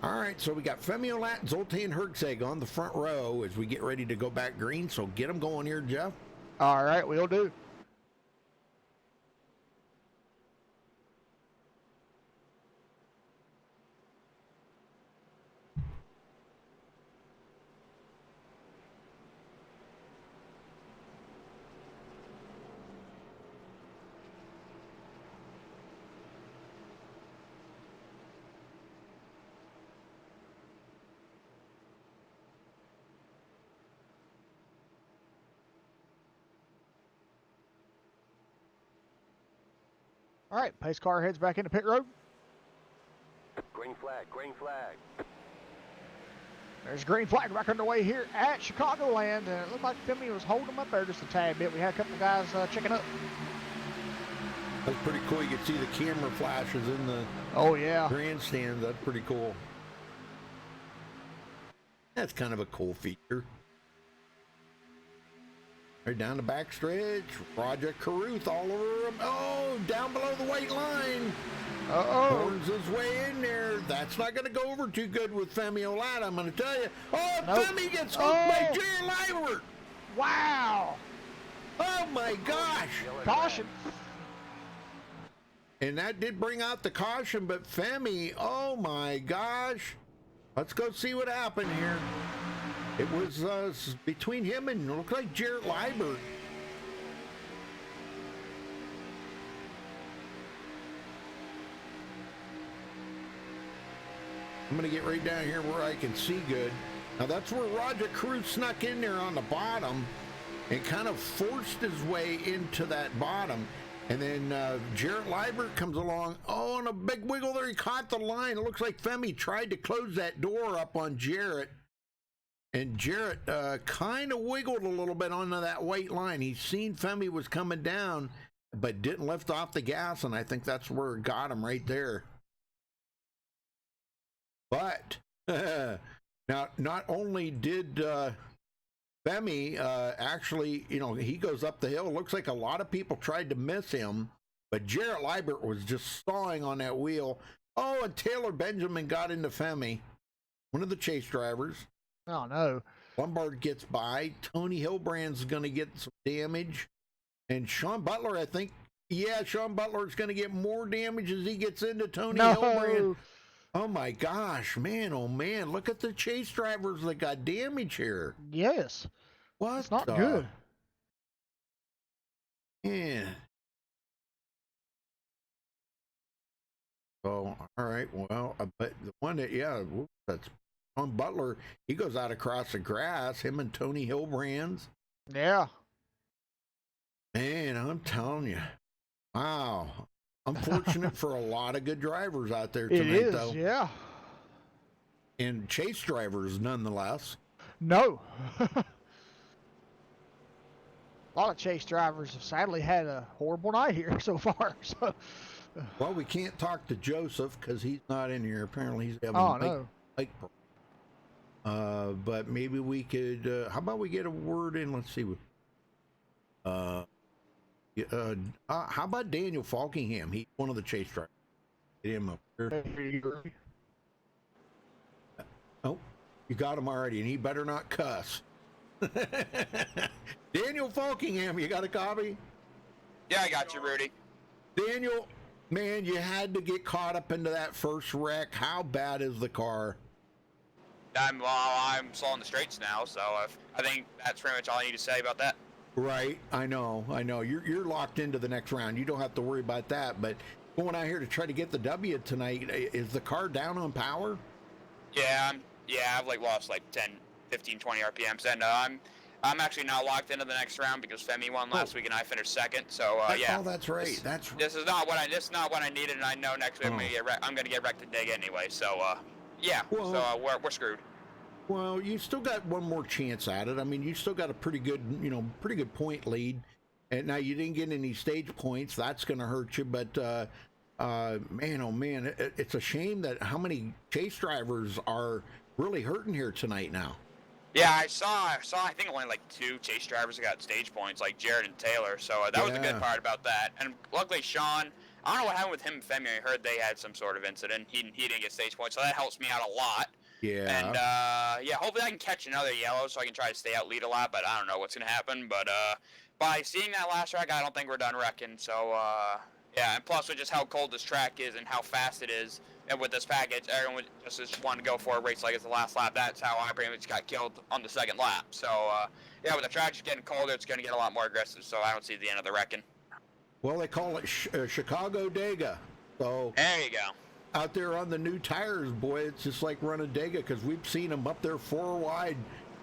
All right, so we got Femi Olat and Zoltan Hergseg on the front row as we get ready to go back green. So get them going here, Jeff. All right, we'll do. All right, pace car heads back into pit road. Green flag, green flag. There's green flag back underway here at Chicagoland, and it looked like Femi was holding them up there just a tad bit. We had a couple guys checking up. That's pretty cool. You can see the camera flashes in the grandstand. That's pretty cool. That's kind of a cool feature. Right down the backstretch, Project Caruth all over him. Oh, down below the white line. Horns his way in there. That's not going to go over too good with Femi Olat, I'm going to tell you. Oh, nope. Femi gets hooked by Jerry Liebert. Wow. Oh, my gosh. Caution. And that did bring out the caution, but Femi, oh, my gosh. Let's go see what happened here. It was between him and it looked like Jarrett Liebert. I'm going to get right down here where I can see good. Now that's where Roger Cruz snuck in there on the bottom and kind of forced his way into that bottom. And then Jarrett Liebert comes along. Oh, and a big wiggle there. He caught the line. It looks like Femi tried to close that door up on Jarrett. And Jarrett kind of wiggled a little bit onto that white line. He seen Femi was coming down, but didn't lift off the gas, and I think that's where it got him right there. But now, not only did Femi actually, you know, he goes up the hill. It looks like a lot of people tried to miss him, but Jarrett Liebert was just sawing on that wheel. Oh, and Taylor Benjamin got into Femi, one of the chase drivers. Oh no. Lombard gets by. Tony Hilbrand's going to get some damage. And Sean Butler, I think, yeah, Sean Butler's going to get more damage as he gets into Tony Hilbrand. Oh my gosh, man, oh man, look at the chase drivers that got damage here. Yes. What? It's not good. Man. Oh, all right, well, but the one that, yeah, that's Sean Butler. He goes out across the grass, him and Tony Hilbrand's. Yeah. Man, I'm telling you. Wow. Unfortunate for a lot of good drivers out there tonight, It is, though. yeah. And chase drivers, nonetheless. No. A lot of chase drivers have sadly had a horrible night here so far. So. Well, we can't talk to Joseph because he's not in here. Apparently, he's having bike but maybe we could. How about we get a word in? Let's see. How about Daniel Falkingham? He's one of the chase drivers. Get him up here. Oh, you got him already, and he better not cuss. Daniel Falkingham, you got a copy? Yeah, I got you, Rudy. Daniel, man, you had to get caught up into that first wreck. How bad is the car? I'm slow on the straights now, so I think that's pretty much all I need to say about that. Right, I know. You're locked into the next round. You don't have to worry about that. But going out here to try to get the W tonight, is the car down on power? Yeah, I've lost 10, 15, 20 RPMs, and I'm actually not locked into the next round because Femi won last week and I finished second. So yeah. Oh, that's right. This is not what I needed, and I know next week I'm gonna get wrecked to dig anyway. So yeah. Well, so we're screwed. Well, you still got one more chance at it. I mean, you still got a pretty good point lead. And now you didn't get any stage points. That's going to hurt you. But man, oh man, it's a shame that how many chase drivers are really hurting here tonight now. Yeah, I saw. I think only 2 chase drivers got stage points, like Jared and Taylor. So that was the good part about that. And luckily, Sean. I don't know what happened with him and Femi. I heard they had some sort of incident. He didn't get stage points, so that helps me out a lot. Yeah. And yeah, hopefully I can catch another yellow so I can try to stay out lead a lot. But I don't know what's gonna happen. But by seeing that last wreck, I don't think we're done wrecking. So yeah, and plus with just how cold this track is and how fast it is, and with this package, everyone just want to go for a race like it's the last lap. That's how I pretty much got killed on the second lap. So yeah, with the track just getting colder, it's gonna get a lot more aggressive. So I don't see the end of the wrecking. Well, they call it Chicago Dega. So there you go. Out there on the new tires, boy, it's just like running Dega because we've seen them up there 4 wide.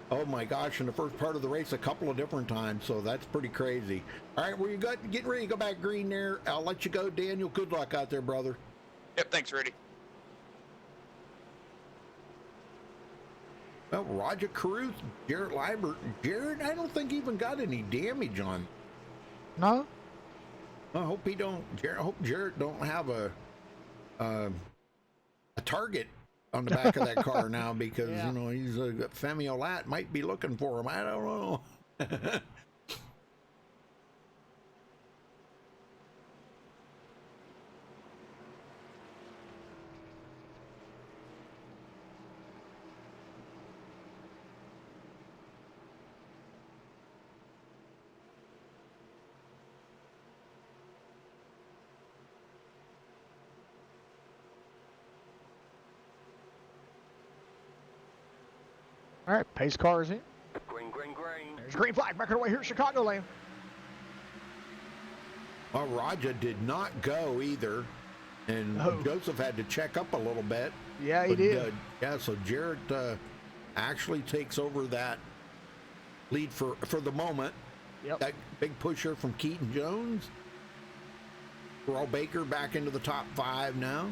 Oh my gosh, in the first part of the race a couple of different times, so that's pretty crazy. All right, well, you getting ready to go back green there. I'll let you go, Daniel. Good luck out there, brother. Yep, thanks, Rudy. Well, Roger Caruth, Jarrett Liebert. Jarrett, I don't think even got any damage on. No. I hope he don't. I hope Jarrett don't have a target on the back of that car now because you know he's Femi Olat might be looking for him. I don't know. All right, pace car is in. Green. There's green flag making away here at Chicagoland. Well, Raja did not go either, and Joseph had to check up a little bit. Yeah, he did. Yeah, so Jarrett actually takes over that lead for the moment. Yep. That big pusher from Keaton Jones. Terrell Baker back into the top 5 now.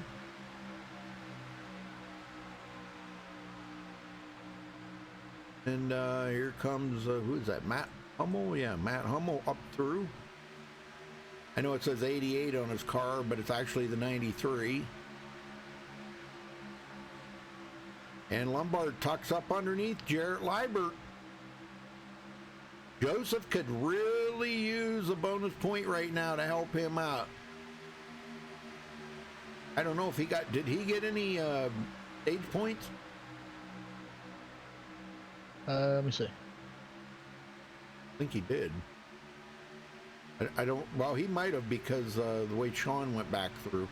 And here comes, who is that, Matt Hummel? Yeah, Matt Hummel up through. I know it says 88 on his car, but it's actually the 93. And Lombard tucks up underneath Jarrett Liebert. Joseph could really use a bonus point right now to help him out. I don't know if did he get any stage points? Let me see. I think he did. I don't. Well, he might have because the way Sean went back through.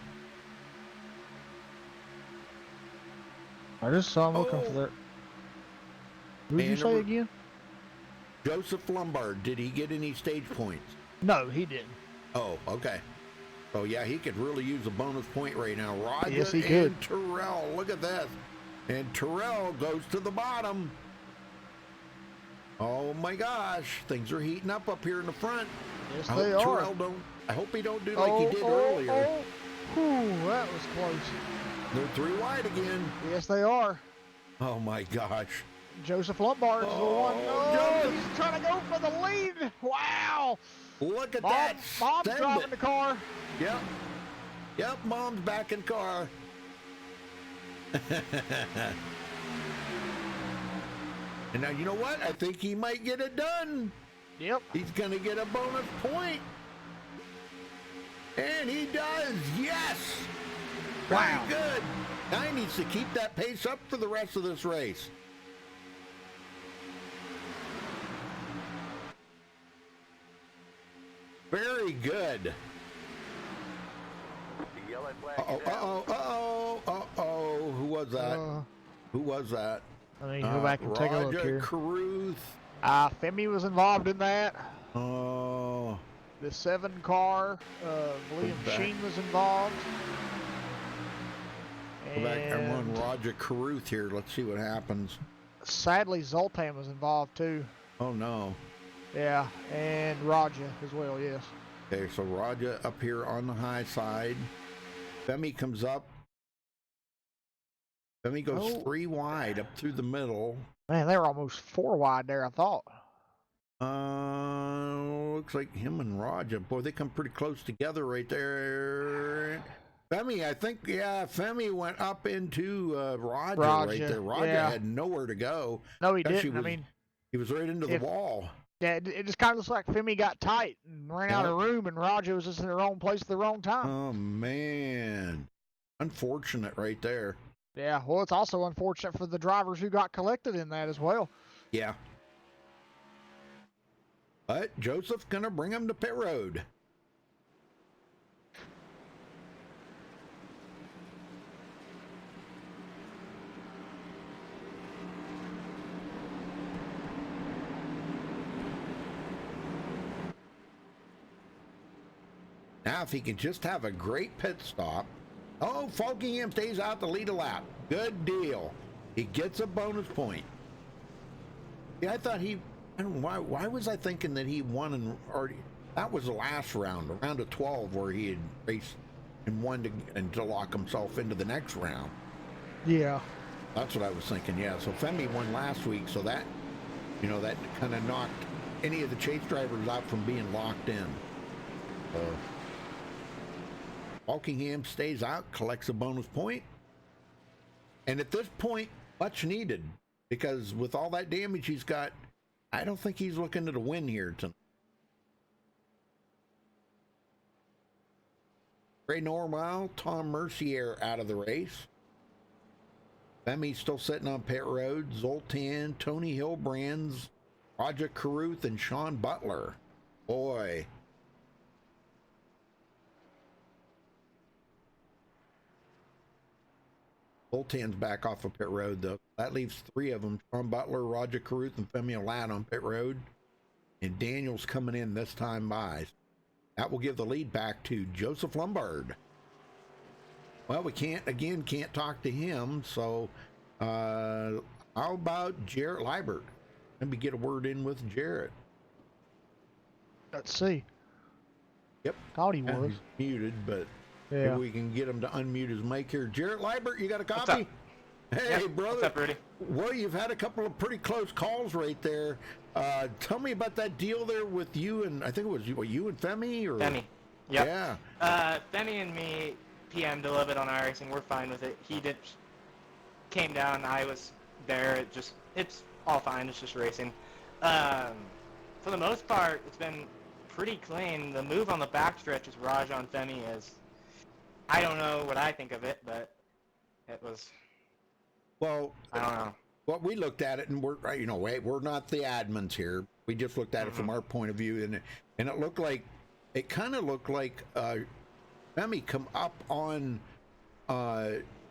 I just saw him looking for that. Who did you And say number- again? Joseph Lombard. Did he get any stage points? No, he didn't. Oh, okay. Oh yeah, he could really use a bonus point right now. Roger Yes, he and could. Terrell. Look at this. And Terrell goes to the bottom. Oh my gosh, things are heating up here in the front. Yes, I they hope are. Terrell don't. I hope he don't do like he did earlier. Oh. Whew, that was close. They're 3 wide again. Yes, they are. Oh my gosh. Joseph Lombard's the one. Oh, Joseph. he's trying to go for the lead. Wow. Look at that. Mom's Send driving it. the car. Yep. Yep, Mom's back in car. And now, you know what? I think he might get it done. Yep. He's going to get a bonus point. And he does. Yes. Wow. Very good. Now he needs to keep that pace up for the rest of this race. Very good. The yellow flag Uh-oh, is down. uh-oh, uh-oh, uh-oh. Who was that? Who was that? I mean, go back and take a look Roger here. Caruth. Femi was involved in that. Oh, The 7 car, William back. Sheen was involved. go back and run And Roger Caruth here. Let's see what happens. sadly, Zoltan was involved too. Oh, no. Yeah, and Raja as well, yes. Okay, so Raja up here on the high side. Femi comes up. Femi goes Oh. 3 wide up through the middle. Man, they were almost 4 wide there, I thought. Looks like him and Raja. Boy, they come pretty close together right there. Femi, I think, yeah, Femi went up into Raja right Raja, there. Raja yeah. had nowhere to go. No, he Actually didn't. I was- mean, He was right into If- the wall. yeah, it just kind of looks like Femi got tight and ran out of room, and Raja was just in the wrong place at the wrong time. Oh, man. Unfortunate right there. Yeah, well, it's also unfortunate for the drivers who got collected in that as well. Yeah. But Joseph gonna bring him to pit road. Now, if he can just have a great pit stop. Oh, Falkingham stays out to lead a lap. Good deal. He gets a bonus point. Yeah, I thought he. I don't know why was I thinking that he won and already. That was the last round, round of 12, where he had raced and won to lock himself into the next round. Yeah. That's what I was thinking. Yeah. So Femi won last week, so that, that kind of knocked any of the chase drivers out from being locked in. Falkingham stays out, collects a bonus point. And at this point, much needed, because with all that damage he's got, I don't think he's looking at a win here tonight. Ray Normal, Tom Mercier out of the race. Femi's still sitting on pit road. Zoltan, Tony Hillbrands, Roger Caruth, and Sean Butler. Boy. Zoltan's back off of pit road, though. That leaves 3 of them. Sean Butler, Roger Caruth, and Femi Ladd on pit road. And Daniel's coming in this time by. That will give the lead back to Joseph Lombard. Well, we can't talk to him, so how about Jarrett Liebert? Let me get a word in with Jarrett. Let's see. Yep. Thought he was. He's muted, but Yeah. maybe we can get him to unmute his mic here. Jarrett Liebert, you got a What's copy? up? Hey, Yeah, brother. What's up, Rudy? Well, you've had a couple of pretty close calls right there. Tell me about that deal there with you and I think it was you and Femi or Femi. Yep. Yeah. Femi and me PM'd a little bit on iRacing. We're fine with it. He came down. I was there. It's all fine. It's just racing. For the most part, it's been pretty clean. The move on the backstretch with Raj on Femi is, I don't know what I think of it, but it was, Well, I don't know. Well, we looked at it, and we're not the admins here. We just looked at it from our point of view, and it looked like, it kind of looked like Femi come up on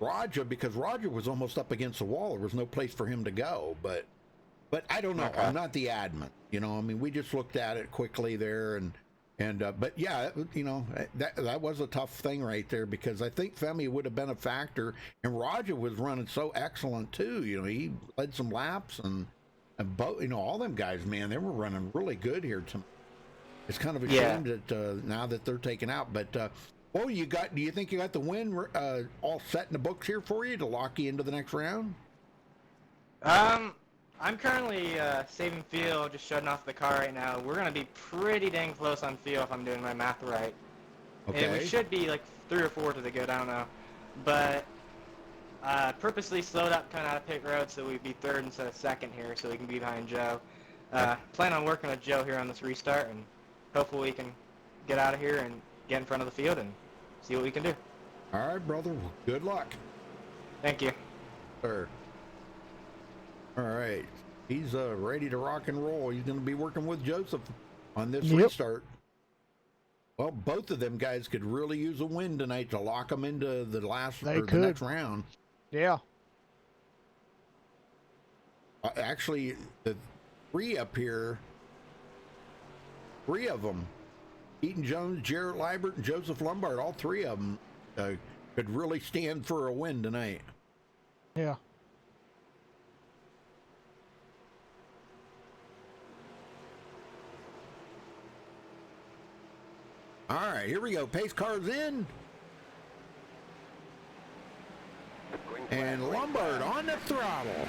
Raja, because Raja was almost up against the wall. There was no place for him to go, but I don't know. Okay. I'm not the admin. I mean, we just looked at it quickly there, but yeah, that was a tough thing right there, because I think Femi would have been a factor, and Raja was running so excellent too. He led some laps, and both, all them guys, man, they were running really good here. It's kind of a shame that now that they're taken out, but do you think you got the win all set in the books here for you to lock you into the next round? I'm currently saving fuel, just shutting off the car right now. We're going to be pretty dang close on fuel if I'm doing my math right. Okay. And we should be like 3 or 4 to the good, I don't know. But purposely slowed up coming out of pit road so we'd be 3rd instead of 2nd here so we can be behind Joe. Plan on working with Joe here on this restart, and hopefully we can get out of here and get in front of the field and see what we can do. All right, brother. Well, good luck. Thank you. Sir. All right. He's ready to rock and roll. He's going to be working with Joseph on this restart. Well, both of them guys could really use a win tonight to lock them into the the next round. Yeah. Actually, the 3 up here, 3 of them, Eaton Jones, Jarrett Liebert, and Joseph Lombard, all 3 of them could really stand for a win tonight. Yeah. All right, here we go. Pace car's in. And Lombard on the throttle.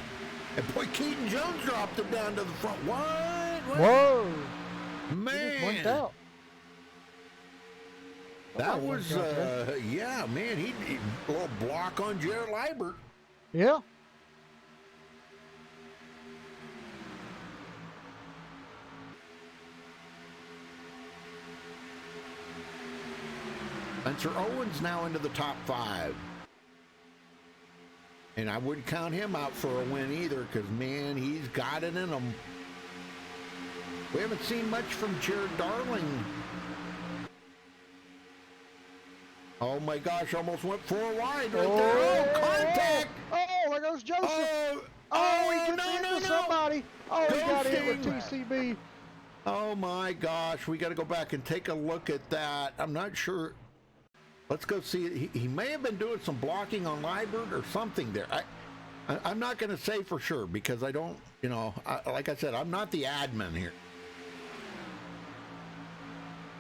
And boy, Keaton Jones dropped it down to the front. What? Whoa. Man. He just went out. That was, yeah, man. He a little block on Jarrett Liebert. Yeah. Spencer Owens now into the top 5. And I wouldn't count him out for a win either, because, man, he's got it in him. We haven't seen much from Jared Darling. Oh, my gosh, almost went 4 wide right there. Oh, contact! Oh, there goes Joseph. He gets into somebody. Oh, he got hit with TCB. Oh, my gosh, we got to go back and take a look at that. I'm not sure. Let's go see. He may have been doing some blocking on Liebert or something there. I'm not going to say for sure, because I don't, like I said, I'm not the admin here.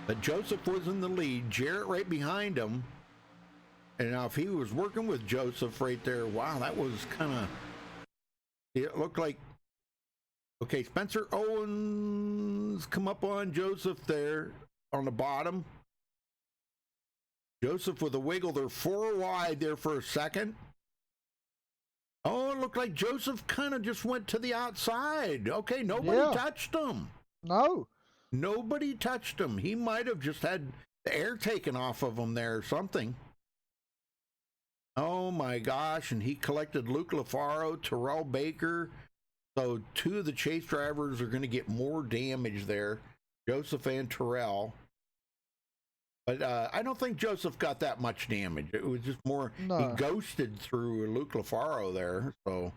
But Joseph was in the lead, Jarrett right behind him. And now if he was working with Joseph right there, wow, that was kind of, it looked like, okay, Spencer Owens come up on Joseph there on the bottom. Joseph with a wiggle. They're 4 wide there for a second. Oh, it looked like Joseph kind of just went to the outside. Okay, nobody touched him. No. Nobody touched him. He might have just had the air taken off of him there or something. Oh, my gosh. And he collected Luke LaFaro, Terrell Baker. So 2 of the chase drivers are going to get more damage there, Joseph and Terrell. But I don't think Joseph got that much damage. It was just more, he ghosted through Luke LaFaro there. So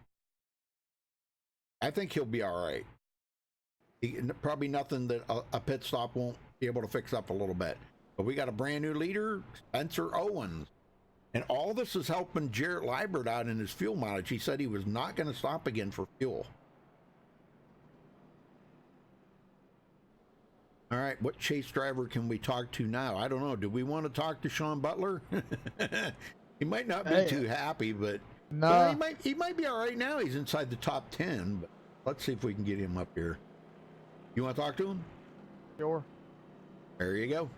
I think he'll be all right. Probably nothing that a pit stop won't be able to fix up a little bit. But we got a brand new leader, Spencer Owens. And all this is helping Jarrett Liebert out in his fuel mileage. He said he was not going to stop again for fuel. All right, what chase driver can we talk to now? I don't know. Do we want to talk to Sean Butler? He might not be too happy, but no, he might be all right now. He's inside the top 10, but let's see if we can get him up here. You want to talk to him? Sure. There you go.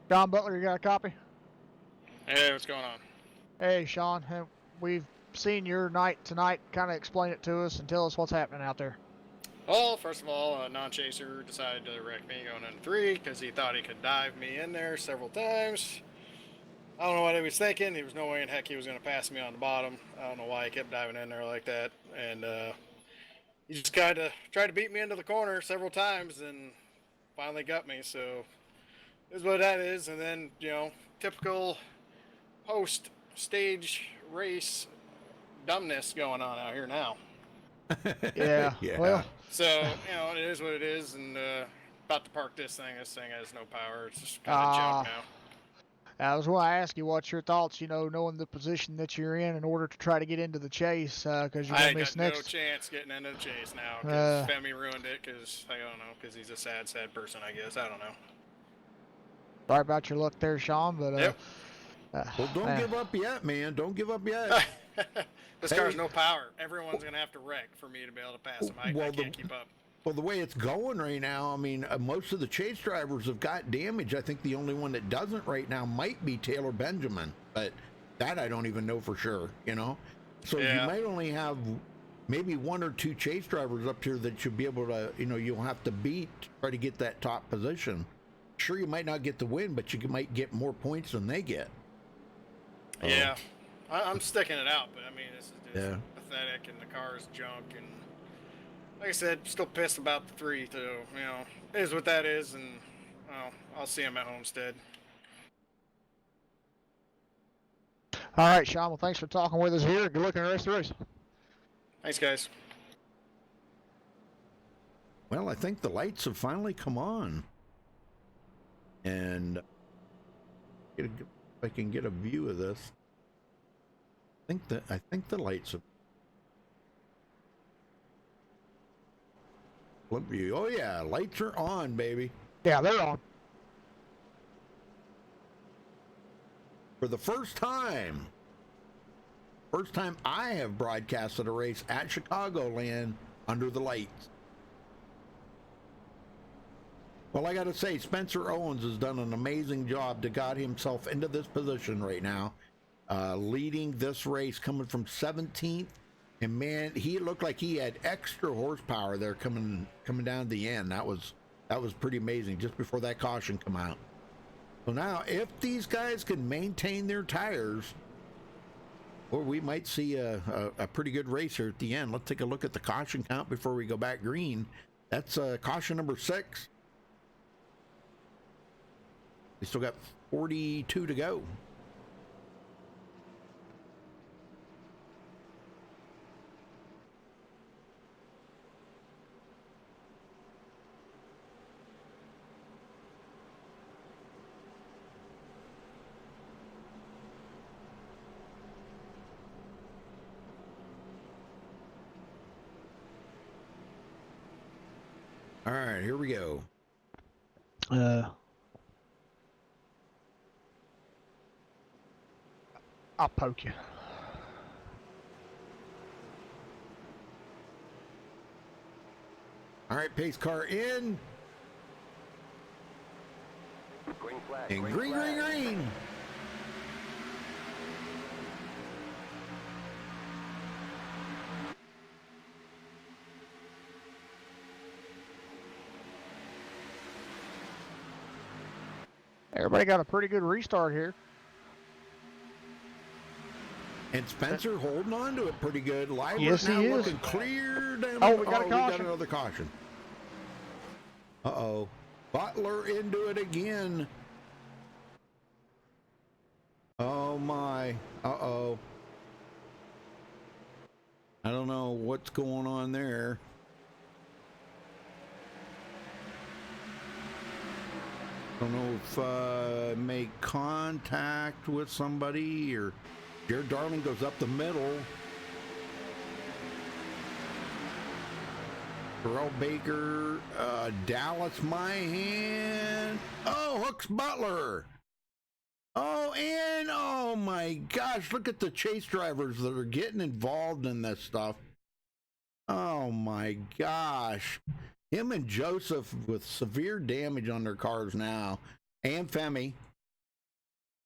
Sean Butler, you got a copy? Hey, what's going on? Hey, Sean. We've seen your night tonight. Kind of explain it to us and tell us what's happening out there. Well, first of all, a non-chaser decided to wreck me going into 3 because he thought he could dive me in there several times. I don't know what he was thinking. There was no way in heck he was going to pass me on the bottom. I don't know why he kept diving in there like that. And he just tried to beat me into the corner several times and finally got me. So is what that is. And then, typical post stage race dumbness going on out here now. Yeah. Yeah. Well, So, it is what it is. And about to park this thing. This thing has no power. It's just kind of junk now. that was why I asked you what's your thoughts, knowing the position that you're in order to try to get into the chase, because you're I going ain't to miss got no next. chance getting into the chase now because Femi ruined it because, I don't know, because he's a sad person, I guess. I don't know. Sorry about your luck there, Sean, but Yep. Well, don't give up yet, man. Don't give up yet. This car's no power. Everyone's going to have to wreck for me to be able to pass him. I can't keep up. Well, the way it's going right now, I mean, most of the chase drivers have got damage. I think the only one that doesn't right now might be Taylor Benjamin, but that I don't even know for sure, So you might only have maybe one or two chase drivers up here that should be able to, you'll have to beat to try to get that top position. Sure, you might not get the win, but you might get more points than they get. Yeah, I'm sticking it out, but I mean, this is just pathetic, and the car is junk, and like I said, still pissed about the 3, so, it is what that is, and I'll see him at Homestead. all right, Sean. Well, thanks for talking with us here. Good luck in the rest of the race. Thanks, guys. Well, I think the lights have finally come on. And if I can get a view of this. I think the lights have flip view. Oh yeah, lights are on, baby. Yeah, they're on. For the first time I have broadcasted a race at Chicagoland under the lights. Well, I got to say, Spencer Owens has done an amazing job to got himself into this position right now, leading this race, coming from 17th. And man, he looked like he had extra horsepower there coming down to the end. That was pretty amazing just before that caution come out. So now, if these guys can maintain their tires, or we might see a pretty good race here at the end. Let's take a look at the caution count before we go back green. That's caution number 6. We still got 42 to go. All right, here we go. I'll poke you. All right, pace car in. Green flag. And green. Everybody got a pretty good restart here. And Spencer holding on to it pretty good. Live Yes, now he is. looking clear down. Oh, we got a we caution. got another caution. Uh-oh. Butler into it again. Oh, my. Uh-oh. I don't know what's going on there. I don't know if make contact with somebody, or Jared Darling goes up the middle. Terrell Baker, Dallas Myhan. Oh, Hooks Butler. Oh, and oh my gosh, look at the chase drivers that are getting involved in this stuff. Oh my gosh. Him and Joseph with severe damage on their cars now. And Femi.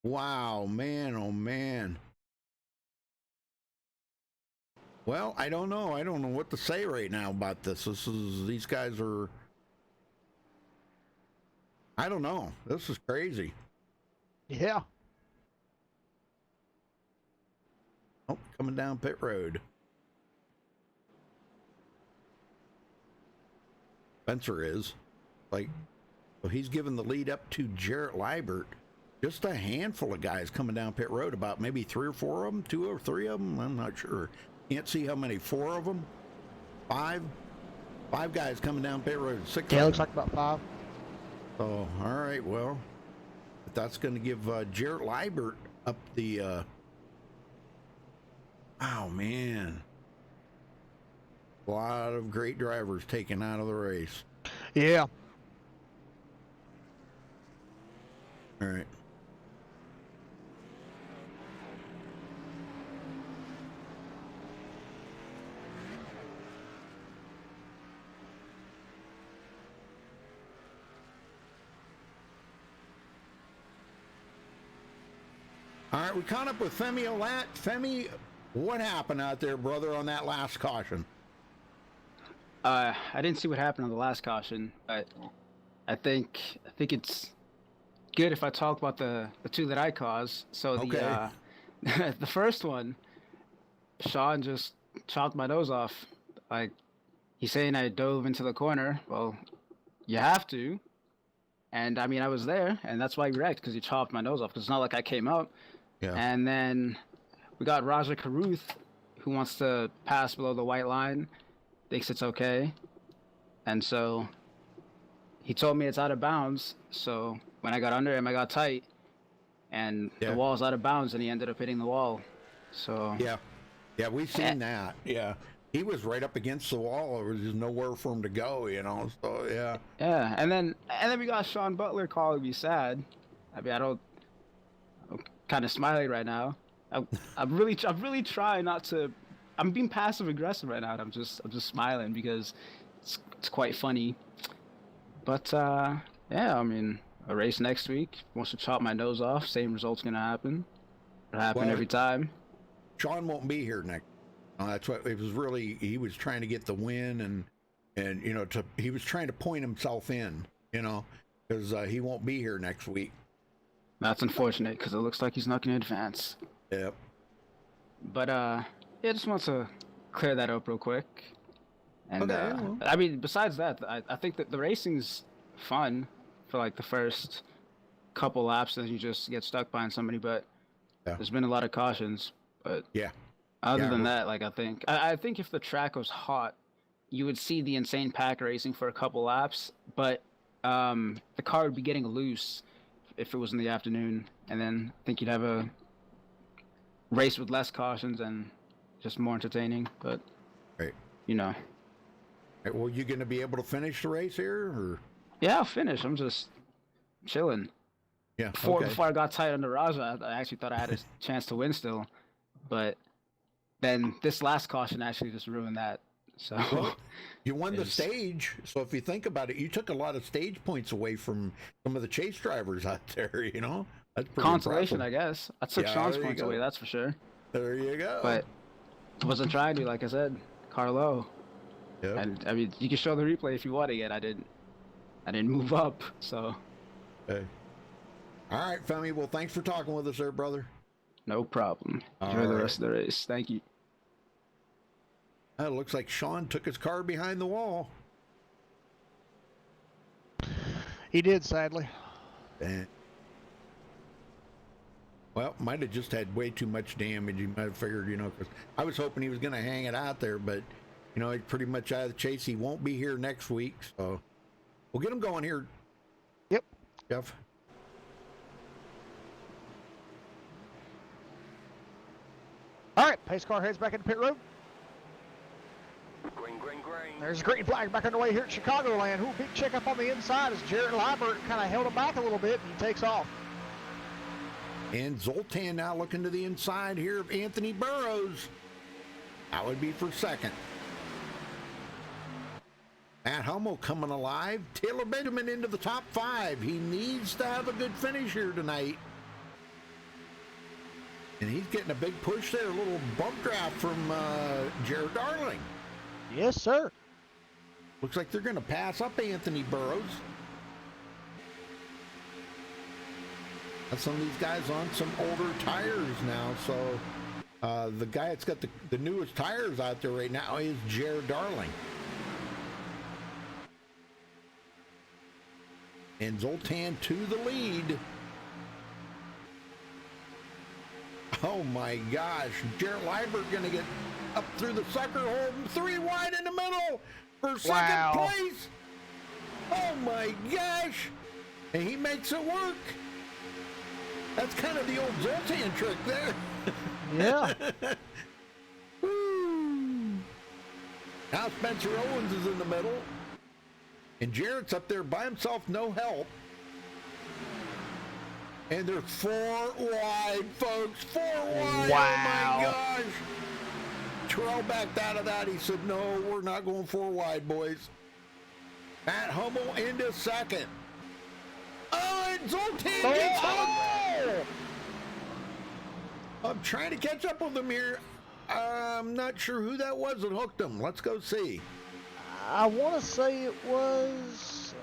Wow, man, oh man. Well, I don't know. I don't know what to say right now about this. These guys are, I don't know. This is crazy. Yeah. Oh, coming down pit road. Spencer is. Like, well, he's given the lead up to Jarrett Liebert. Just a handful of guys coming down pit road, about maybe 3 or 4 of them, 2 or 3 of them. I'm not sure. Can't see how many. 4 of them? 5? 5 guys coming down pit road. 6. Yeah, looks like about 5. Oh, all right. Well, that's going to give Jarrett Liebert up the. Oh man, a lot of great drivers taken out of the race. Yeah. All right. All right, we caught up with Femi Olat. Femi, what happened out there, brother, on that last caution? I didn't see what happened on the last caution, but I think it's good if I talk about the 2 that I caused. So the the first one, Sean just chopped my nose off. Like, he's saying I dove into the corner. Well, you have to. And I mean, I was there, and that's why he wrecked, because he chopped my nose off. Because it's not like I came up. Yeah. And then we got Raja Karuth, who wants to pass below the white line, thinks it's okay. And so he told me it's out of bounds. So when I got under him, I got tight. And the wall's out of bounds, and he ended up hitting the wall. So yeah, we've seen that. Yeah, he was right up against the wall. There was just nowhere for him to go, you know. So yeah. Yeah, and then we got Sean Butler calling me sad. I mean, I'm kind of smiling right now. I'm really trying not to. I'm being passive aggressive right now. And I'm just smiling because it's quite funny. But yeah, I mean, a race next week. Wants to chop my nose off. Same result's gonna happen. It'll happen every time. Sean won't be here next. That's what it was. Really, he was trying to get the win, and you know, he was trying to point himself in, you know, because he won't be here next week. That's unfortunate, because it looks like he's not going to advance. Yep. But yeah, just want to clear that up real quick. And I mean, besides that, I think that the racing's fun for like the first couple laps, and you just get stuck behind somebody. But there's been a lot of cautions. But other than that, like I think if the track was hot, you would see the insane pack racing for a couple laps. But the car would be getting loose if it was in the afternoon, and then I think you'd have a race with less cautions and just more entertaining. But you know. Right, well, you going to be able to finish the race here, or? Yeah, I'll finish. I'm just chilling. Yeah. Before I got tight under Raja, I actually thought I had a chance to win still, but then this last caution actually just ruined that. So well, you won the stage. So if you think about it, you took a lot of stage points away from some of the chase drivers out there. You know, that's pretty consolation, impressive. I guess. I took Sean's points away, that's for sure. There you go. But I wasn't trying to, like I said, Carlo. Yep. And I mean, you can show the replay if you want again. I didn't move up, so. Okay. All right, Femi. Well, thanks for talking with us there, brother. No problem. Enjoy the rest of the race. Thank you. It looks like Sean took his car behind the wall. He did, sadly. Well, might have just had way too much damage. He might have figured, you know, because I was hoping he was going to hang it out there, but, you know, he's pretty much out of the chase. He won't be here next week, so we'll get him going here. Yep. Jeff. All right, pace car heads back into pit road. Green, green, green. There's a green flag back underway here at Chicagoland. Ooh, big check up on the inside as Jarrett Liebert kind of held him back a little bit, and he takes off. And Zoltan now looking to the inside here of Anthony Burrows. That would be for second. Matt Hummel coming alive. Taylor Benjamin into the top 5. He needs to have a good finish here tonight. And he's getting a big push there. A little bump draft from Jared Darling. Yes, sir. Looks like they're going to pass up Anthony Burrows. Got some of these guys on some older tires now, so The guy that's got the newest tires out there right now is Jared Darling. And Zoltan to the lead. Oh my gosh, Jarrett Liebert gonna get up through the sucker hole, 3 wide in the middle for second place. Oh my gosh, and he makes it work. That's kind of the old Zoltan trick there. Yeah. Woo. Now Spencer Owens is in the middle, and Jarrett's up there by himself, no help. And they're 4 wide, folks. 4 wide. Wow. Oh, my gosh. Terrell backed out of that. He said, no, we're not going 4 wide, boys. Matt Hummel into second. Oh, and Zoltan gets hooked. I'm trying to catch up with him here. I'm not sure who that was that hooked him. Let's go see. I want to say it was...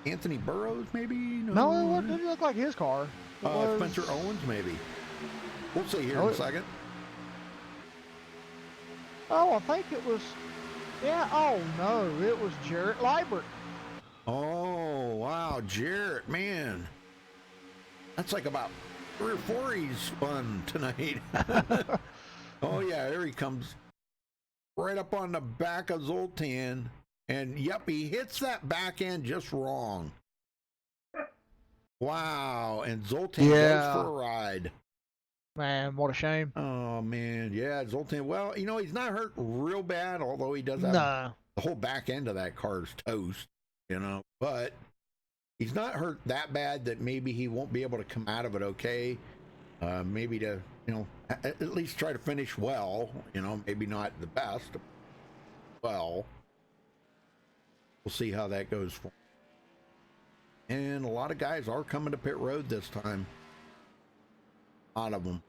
Anthony Burrows, maybe? No, it didn't look like his car. It was... Spencer Owens, maybe. We'll see here in a second. Oh, I think it was... Yeah, oh no, it was Jarrett Liebert. Oh, wow, Jarrett, man. That's like about 3 or 4 he's spun tonight. Oh, yeah, here he comes. Right up on the back of Zoltan. And, yep, he hits that back end just wrong. Wow, and Zoltan goes for a ride. Man, what a shame. Oh, man, yeah, Zoltan. Well, you know, he's not hurt real bad, although he does have the whole back end of that car is toast, you know. But he's not hurt that bad that maybe he won't be able to come out of it okay. Maybe to, you know, at least try to finish well, you know, maybe not the best. Well, we'll see how that goes for him. And a lot of guys are coming to pit road this time. A lot of them.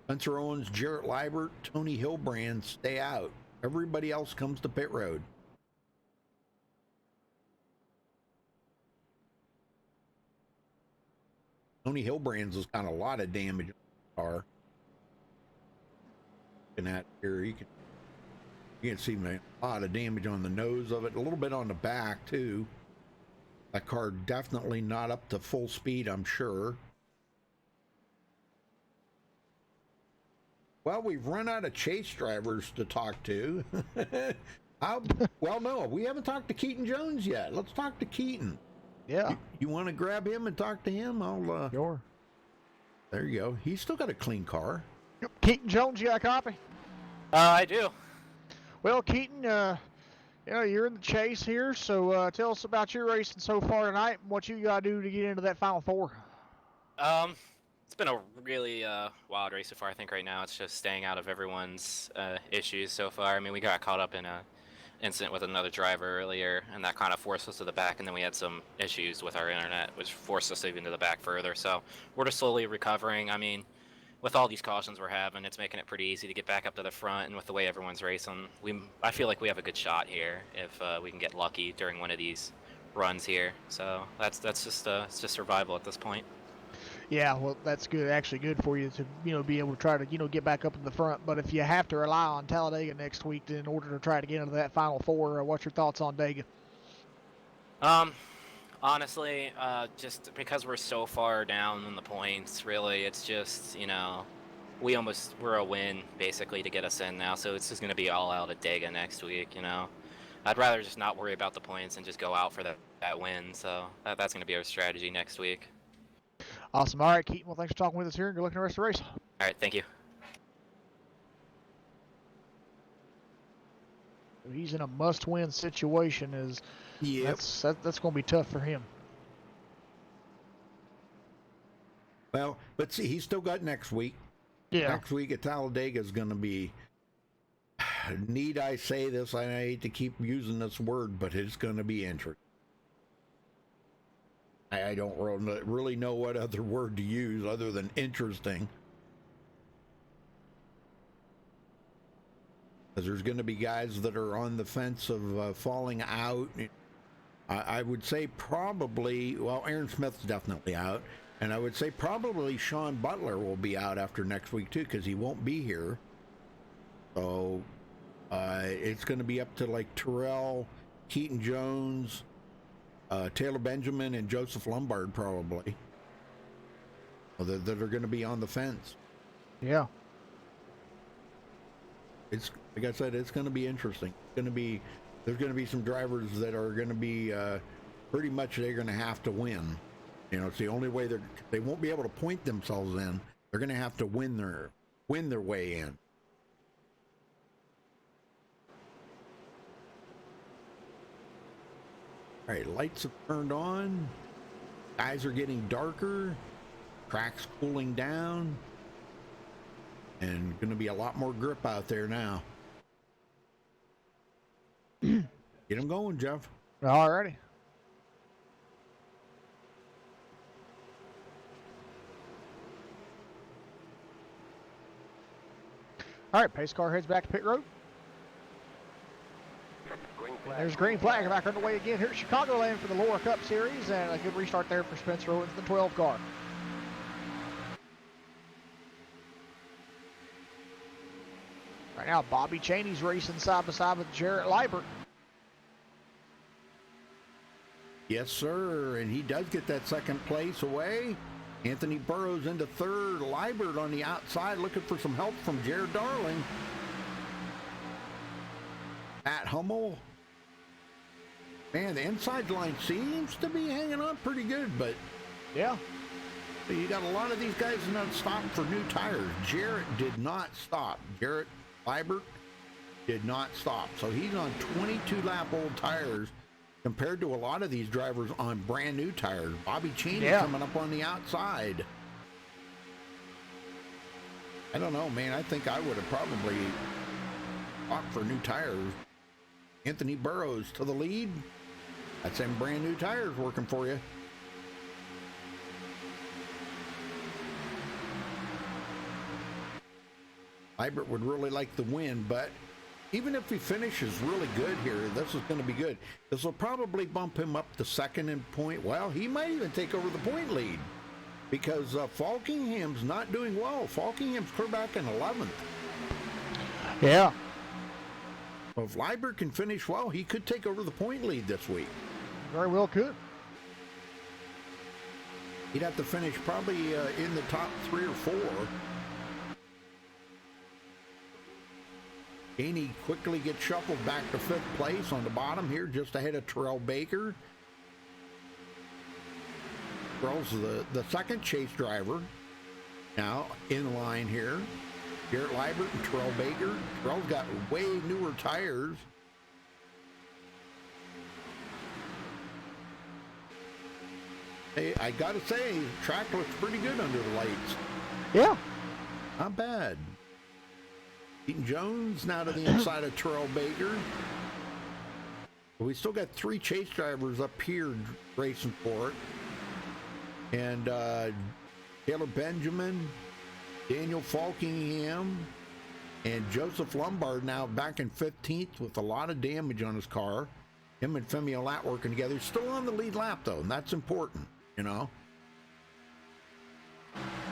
Spencer Owens, Jarrett Liebert, Tony Hilbrand stay out. Everybody else comes to pit road. Tony Hilbrand's has got a lot of damage on the car. Looking at here, you can see a lot of damage on the nose of it, a little bit on the back too. That car definitely not up to full speed, I'm sure. Well, we've run out of chase drivers to talk to. Well, no, we haven't talked to Keaton Jones yet. Let's talk to Keaton. Yeah. You want to grab him and talk to him? I'll. Sure. There you go. He's still got a clean car. Keaton Jones, you got a copy? I do. Well, Keaton, you know, you're in the chase here, so tell us about your racing so far tonight and what you got to do to get into that Final Four. It's been a really wild race so far. I think right now it's just staying out of everyone's issues so far. I mean, we got caught up in a incident with another driver earlier, and that kind of forced us to the back, and then we had some issues with our internet, which forced us even to the back further. So we're just slowly recovering. I mean, with all these cautions we're having, it's making it pretty easy to get back up to the front, and with the way everyone's racing, I feel like we have a good shot here if we can get lucky during one of these runs here. So that's just it's just survival at this point. Yeah, well, that's good. Actually, good for you to be able to try to get back up in the front. But if you have to rely on Talladega next week in order to try to get into that Final Four, what's your thoughts on Dega? Honestly, just because we're so far down in the points, really, it's just we're a win basically to get us in now. So it's just gonna be all out at Dega next week. I'd rather just not worry about the points and just go out for that win. So that's gonna be our strategy next week. Awesome. All right, Keaton. Well, thanks for talking with us here, and good luck in the rest of the race. All right, thank you. He's in a must-win situation. That's going to be tough for him. Well, but see, he's still got next week. Yeah. Next week at Talladega is going to be. Need I say this? I hate to keep using this word, but it's going to be interesting. I don't really know what other word to use other than interesting. Because there's going to be guys that are on the fence of falling out. I would say probably, well, Aaron Smith's definitely out. And I would say probably Sean Butler will be out after next week too, because he won't be here. So it's going to be up to like Terrell, Keaton Jones, Taylor Benjamin, and Joseph Lombard probably that are going to be on the fence. Yeah. It's like I said, it's going to be interesting. There's going to be some drivers that are going to be pretty much they're going to have to win. You know, it's the only way they won't be able to point themselves in. They're going to have to win their way in. All right, lights have turned on. Skies are getting darker. Track's cooling down. And going to be a lot more grip out there now. Get them going, Jeff. Alrighty. All right, pace car heads back to pit road. And there's green flag back underway again here at Chicagoland for the Laura Cup Series, and a good restart there for Spencer Owens, the 12 car. Right now, Bobby Cheney's racing side by side with Jarrett Liebert. Yes, sir, and he does get that second place away. Anthony Burrows into third. Liebert on the outside looking for some help from Jared Darling. Matt Hummel. Man, the inside line seems to be hanging on pretty good, but yeah, you got a lot of these guys not stopping for new tires. Jarrett did not stop. Jarrett Liebert did not stop. So he's on 22-lap-old tires compared to a lot of these drivers on brand new tires. Bobby Cheney coming up on the outside. I don't know, man. I think I would have probably opted for new tires. Anthony Burrows to the lead. That's them brand new tires working for you. Liebert would really like the win, but even if he finishes really good here, this is going to be good. This will probably bump him up to second in point. Well, he might even take over the point lead because Falkingham's not doing well. Falkingham's clear back in 11th. Yeah. Well, if Liebert can finish well, he could take over the point lead this week. Very well could. He'd have to finish probably in the top 3 or 4. Haney quickly gets shuffled back to 5th place on the bottom here, just ahead of Terrell Baker. Terrell's the second chase driver now in line here. Garrett Liebert and Terrell Baker. Terrell's got way newer tires. Hey, I gotta say, the track looks pretty good under the lights. Yeah. Not bad. Keaton Jones now to the inside of Terrell Baker. We still got 3 chase drivers up here racing for it. And Taylor Benjamin, Daniel Falkingham, and Joseph Lombard now back in 15th with a lot of damage on his car. Him and Femi Olat working together. Still on the lead lap, though, and that's important, you know.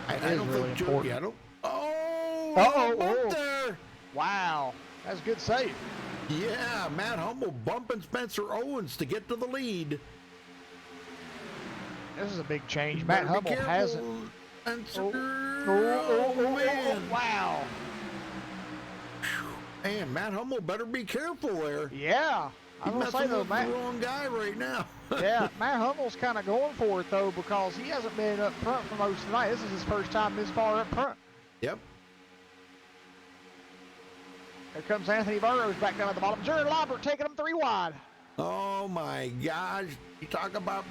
I don't really think important. I don't. Oh! Uh-oh. There. Wow. That's a good save. Yeah, Matt Hummel bumping Spencer Owens to get to the lead. This is a big change. Matt Hummel hasn't. Wow. Man, Matt Hummel better be careful there. Yeah. I'm going to say, though, Matt, the wrong guy right now. Yeah, Matt Hummel's kind of going for it, though, because he hasn't been up front for most of the night. This is his first time this far up front. Yep. Here comes Anthony Burrows back down at the bottom. Jared Liebert taking him 3 wide. Oh, my gosh. You talk about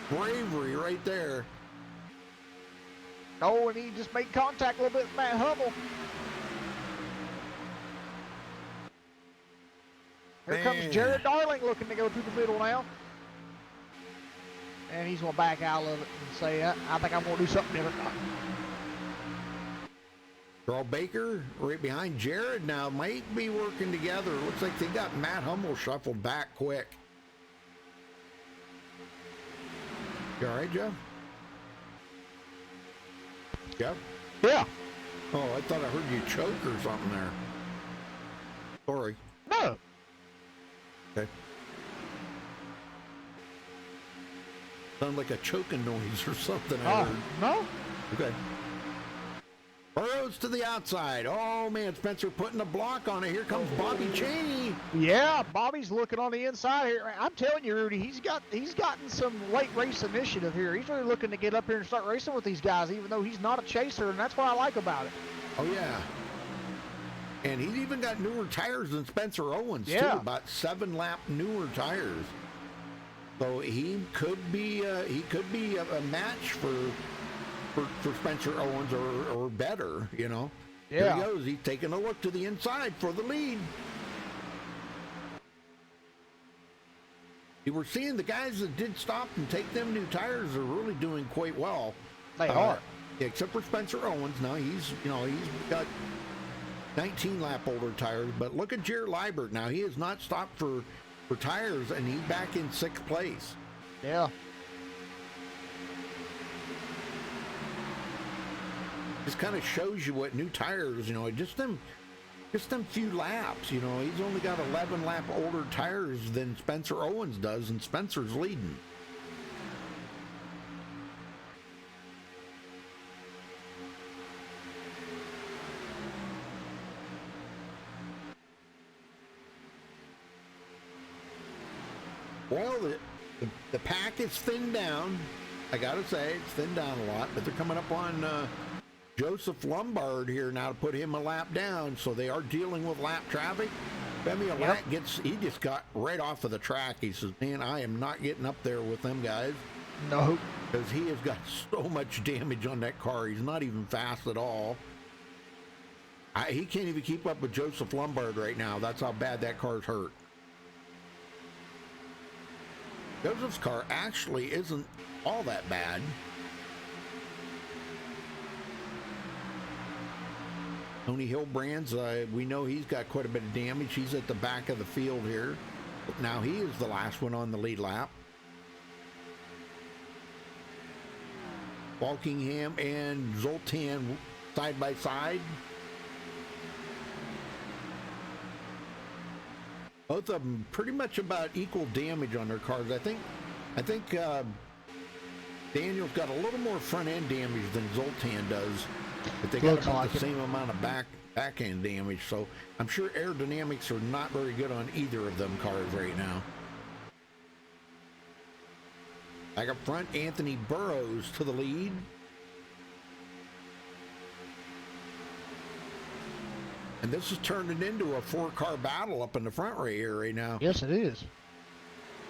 bravery right there. Oh, and he just made contact a little bit with Matt Hummel. Here comes Jared Darling looking to go through the middle now. And he's going to back out of it and say, I think I'm going to do something different. Terrell Baker right behind Jared now might be working together. Looks like they got Matt Hummel shuffled back quick. You all right, Jeff? Yep. Yeah. Oh, I thought I heard you choke or something there. Sorry. No. Okay. Sound like a choking noise or something. I heard. No. Okay. Burrows to the outside. Oh man, Spencer putting a block on it. Here comes Bobby Cheney. Yeah, Bobby's looking on the inside here. I'm telling you, Rudy, he's gotten some late race initiative here. He's really looking to get up here and start racing with these guys, even though he's not a chaser, and that's what I like about it. Oh yeah. And he's even got newer tires than Spencer Owens too. About 7-lap newer tires. So he could be a match for Spencer Owens or better, you know. Yeah. Here he goes. He's taking a look to the inside for the lead. You were seeing the guys that did stop and take them new tires are really doing quite well. They are. Except for Spencer Owens. Now he's got 19-lap older tires. But look at Jared Liebert now. He has not stopped for tires, and he's back in 6th place. Yeah. Just kind of shows you what new tires, you know, just them few laps, you know. He's only got 11-lap older tires than Spencer Owens does, and Spencer's leading. Well, the pack is thinned down. I gotta say, it's thinned down a lot, but they're coming up on Joseph Lombard here now to put him a lap down, so they are dealing with lap traffic. Femi Alat he just got right off of the track. He says, man, I am not getting up there with them guys. No. Because he has got so much damage on that car. He's not even fast at all. He can't even keep up with Joseph Lombard right now. That's how bad that car's hurt. Joseph's car actually isn't all that bad. Tony Hillbrand's, we know he's got quite a bit of damage. He's at the back of the field here. But now he is the last one on the lead lap. Walkingham and Zoltan side by side. Both of them pretty much about equal damage on their cars. I think Daniel's got a little more front end damage than Zoltan does, but they got about the same amount of back end damage. So I'm sure aerodynamics are not very good on either of them cars right now. Back up front, Anthony Burrows to the lead. And this is turning into a 4-car battle up in the front right here right now. Yes, it is.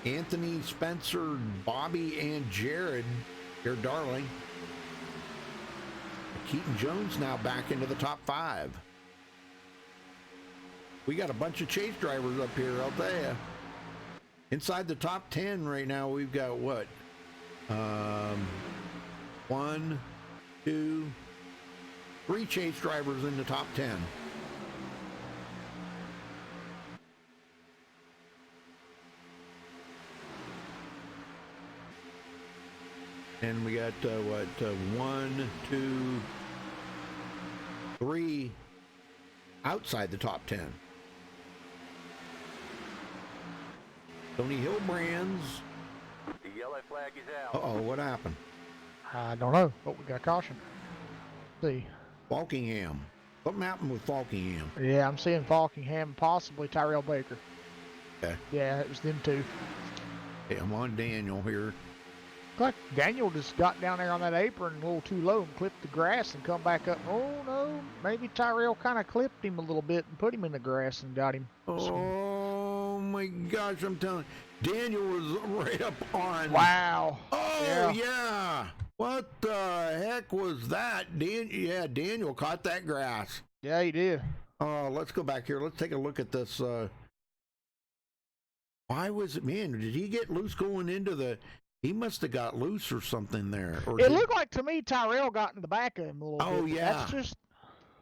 Anthony, Spencer, Bobby, and Jared Darling. Keaton Jones now back into the top 5. We got a bunch of chase drivers up here, I'll tell you. Inside the top 10 right now, we've got what? 1, 2, 3 chase drivers in the top 10. And we got, 1, 2, 3 outside the top 10. Tony Hillbrand's. The yellow flag is out. Uh-oh, what happened? I don't know, but we got caution. Let's see. Falkingham. Something happened with Falkingham. Yeah, I'm seeing Falkingham, possibly Tyrell Baker. Okay. Yeah, it was them two. Okay, I'm on Daniel here. Like Daniel just got down there on that apron a little too low and clipped the grass and come back up. Oh no, maybe Tyrell kind of clipped him a little bit and put him in the grass and got him. Oh my gosh, I'm telling you, Daniel was right up on. Wow. Oh yeah. What the heck was that? Daniel caught that grass. Yeah, he did. Oh, let's go back here. Let's take a look at this. Why was it, man, did he get loose going into the... He must have got loose or something there. Or it looked like to me Tyrell got in the back of him a little bit. Oh, yeah. That's just...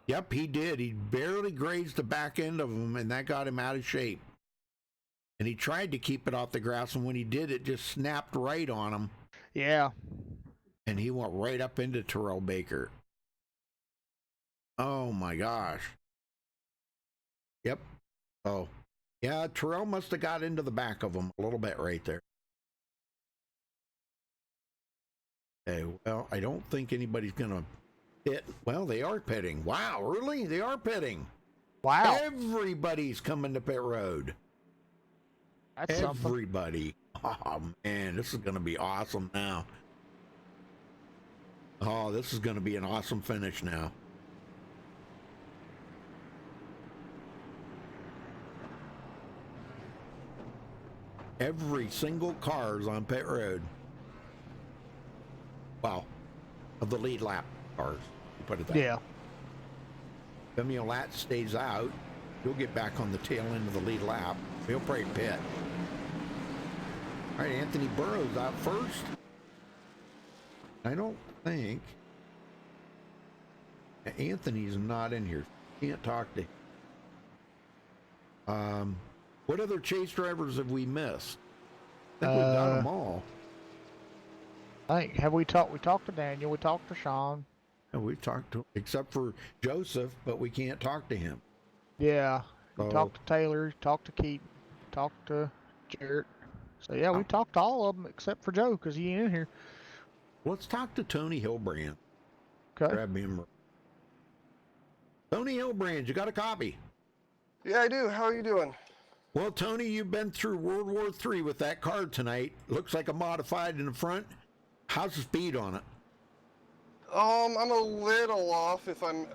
Yep, he did. He barely grazed the back end of him, and that got him out of shape. And he tried to keep it off the grass, and when he did, it just snapped right on him. Yeah. And he went right up into Terrell Baker. Oh my gosh. Yep. Oh, yeah. Terrell must have got into the back of him a little bit right there. Okay. Well, I don't think anybody's gonna pit. Well, they are pitting. Wow, really? They are pitting. Wow. Everybody's coming to pit road. That's something. Everybody. Oh man, this is gonna be awesome now. Oh, this is gonna be an awesome finish now. Every single car is on pit road. Well, of the lead lap cars, put it that way. Yeah. If Lat stays out, he'll get back on the tail end of the lead lap. He'll probably pit. All right, Anthony Burrows out first. I don't think Anthony's not in here. Can't talk to him. What other chase drivers have we missed? I think we've got them all. I think we talked to Daniel, we talked to Sean. And we talked to, except for Joseph, but we can't talk to him. Yeah. So, Talked to Taylor, talked to Keaton, talked to Jarrett. So yeah, we talked to all of them except for Joe because he ain't in here. Let's talk to Tony Hilbrand. Okay. Grab him. Tony Hilbrand, you got a copy? Yeah, I do. How are you doing? Well, Tony, you've been through World War III with that car tonight. Looks like a modified in the front. How's the speed on it? I'm a little off if I'm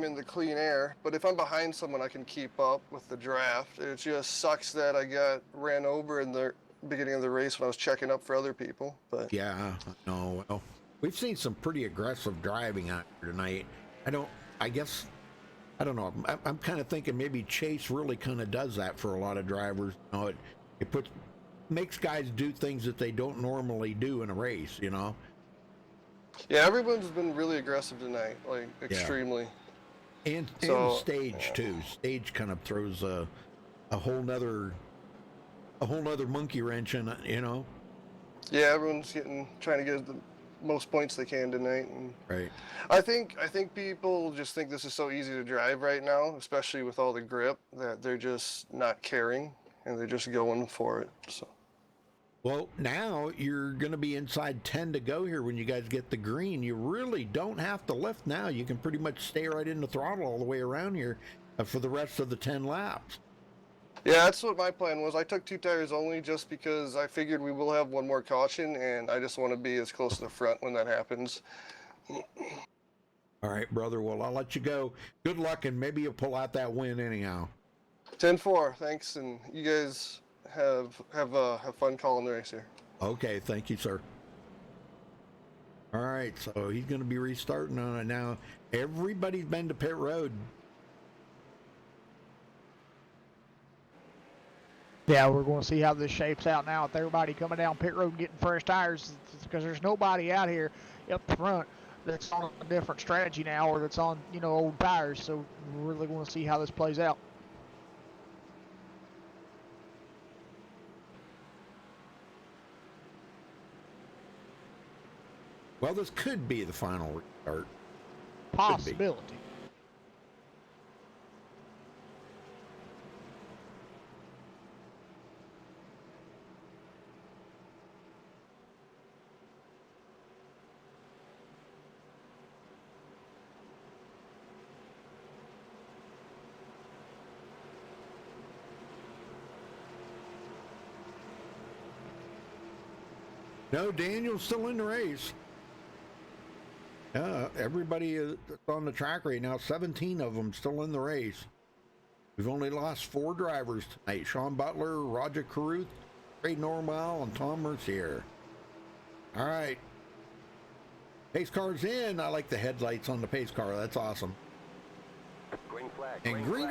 in the clean air, but if I'm behind someone, I can keep up with the draft. It just sucks that I got ran over in the beginning of the race when I was checking up for other people. But yeah, no, well, we've seen some pretty aggressive driving out here tonight. I don't know. I'm kind of thinking maybe Chase really kind of does that for a lot of drivers. You know, it makes guys do things that they don't normally do in a race, you know? Yeah, everyone's been really aggressive tonight, like extremely. Yeah. And the stage too. Stage kind of throws a whole nother monkey wrench in it, you know? Yeah, everyone's trying to get the most points they can tonight. And right. I think people just think this is so easy to drive right now, especially with all the grip, that they're just not caring and they're just going for it. So. Well, now you're going to be inside 10 to go here when you guys get the green. You really don't have to lift now. You can pretty much stay right in the throttle all the way around here for the rest of the 10 laps. Yeah, that's what my plan was. I took 2 tires only just because I figured we will have one more caution, and I just want to be as close to the front when that happens. All right, brother. Well, I'll let you go. Good luck, and maybe you'll pull out that win anyhow. 10-4, thanks, and you guys have fun calling the race here. Okay, thank you, sir. All right, so he's going to be restarting on it now. Everybody's been to pit road. Yeah, we're going to see how this shapes out now with everybody coming down pit road getting fresh tires because there's nobody out here up front that's on a different strategy now or that's on, old tires. So we're really going to see how this plays out. Well, this could be the final restart. Possibility. No, Daniel's still in the race. Everybody is on the track right now. 17 of them still in the race. We've only lost 4 drivers tonight. Sean Butler, Roger Caruth, Ray Normal, and Tom Mercier. All right. Pace car's in. I like the headlights on the pace car. That's awesome. Green flag. And green.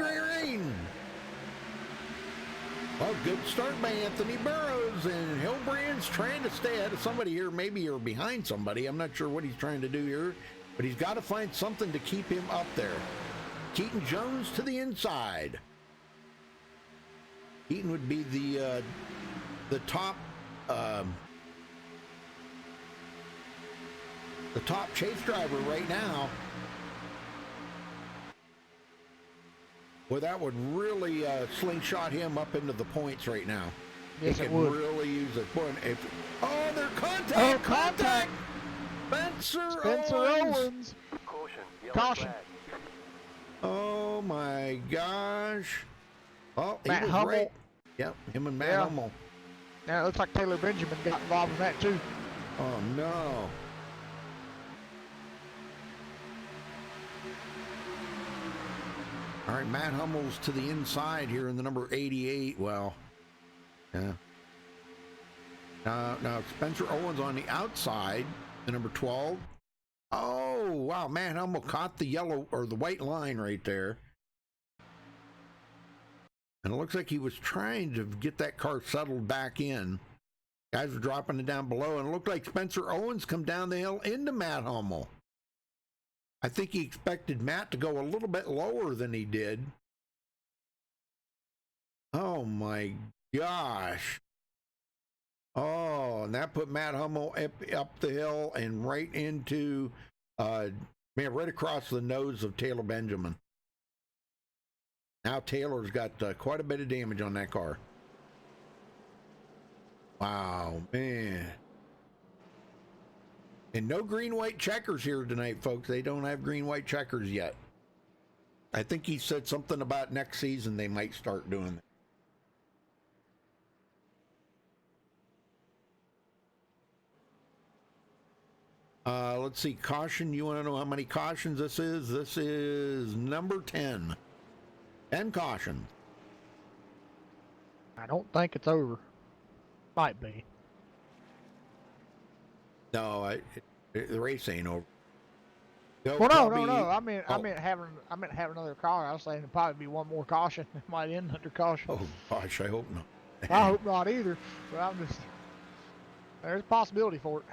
Well, good start by Anthony Burrows, and Hilbrand's trying to stay ahead of somebody here, maybe or behind somebody. I'm not sure what he's trying to do here, but he's got to find something to keep him up there. Keaton Jones to the inside. Keaton would be the top chase driver right now. Well, that would really slingshot him up into the points right now. Yes, he it could would. really use it. Boy, oh, they're contact! Oh, contact! Spencer Owens. Caution. Yellow Caution. flag. Oh my gosh! Oh, he Matt was Hummel. right. Yep, him and Matt Yeah. Hummel. Now it looks like Taylor Benjamin got involved in that too. Oh no! All right, Matt Hummel's to the inside here in the number 88. Well, yeah. Now Spencer Owens on the outside, the number 12. Oh, wow. Matt Hummel caught the yellow or the white line right there. And it looks like he was trying to get that car settled back in. Guys were dropping it down below, and it looked like Spencer Owens come down the hill into Matt Hummel. I think he expected Matt to go a little bit lower than he did. Oh my gosh. Oh, and that put Matt Hummel up the hill and right into, right across the nose of Taylor Benjamin. Now Taylor's got quite a bit of damage on that car. Wow, man. And no green-white checkers here tonight, folks. They don't have green-white checkers yet. I think he said something about next season they might start doing that. Let's see, caution. You want to know how many cautions this is? This is number 10. 10 cautions. I don't think it's over. Might be. No, the race ain't over. Well, no. I meant having another car. I was saying it'd probably be one more caution. It might end under caution. Oh gosh, I hope not. I hope not either. But there's a possibility for it.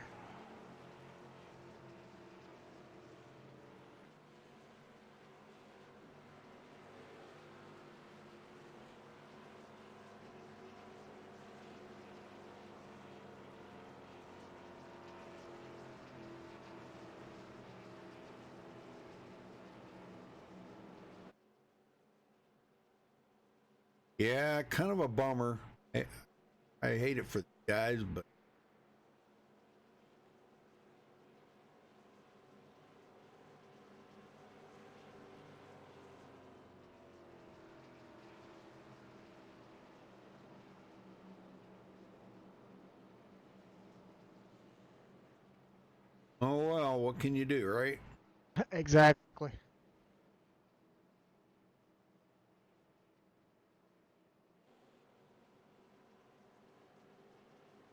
Yeah, kind of a bummer. I hate it for the guys, but oh well, what can you do, right? Exactly.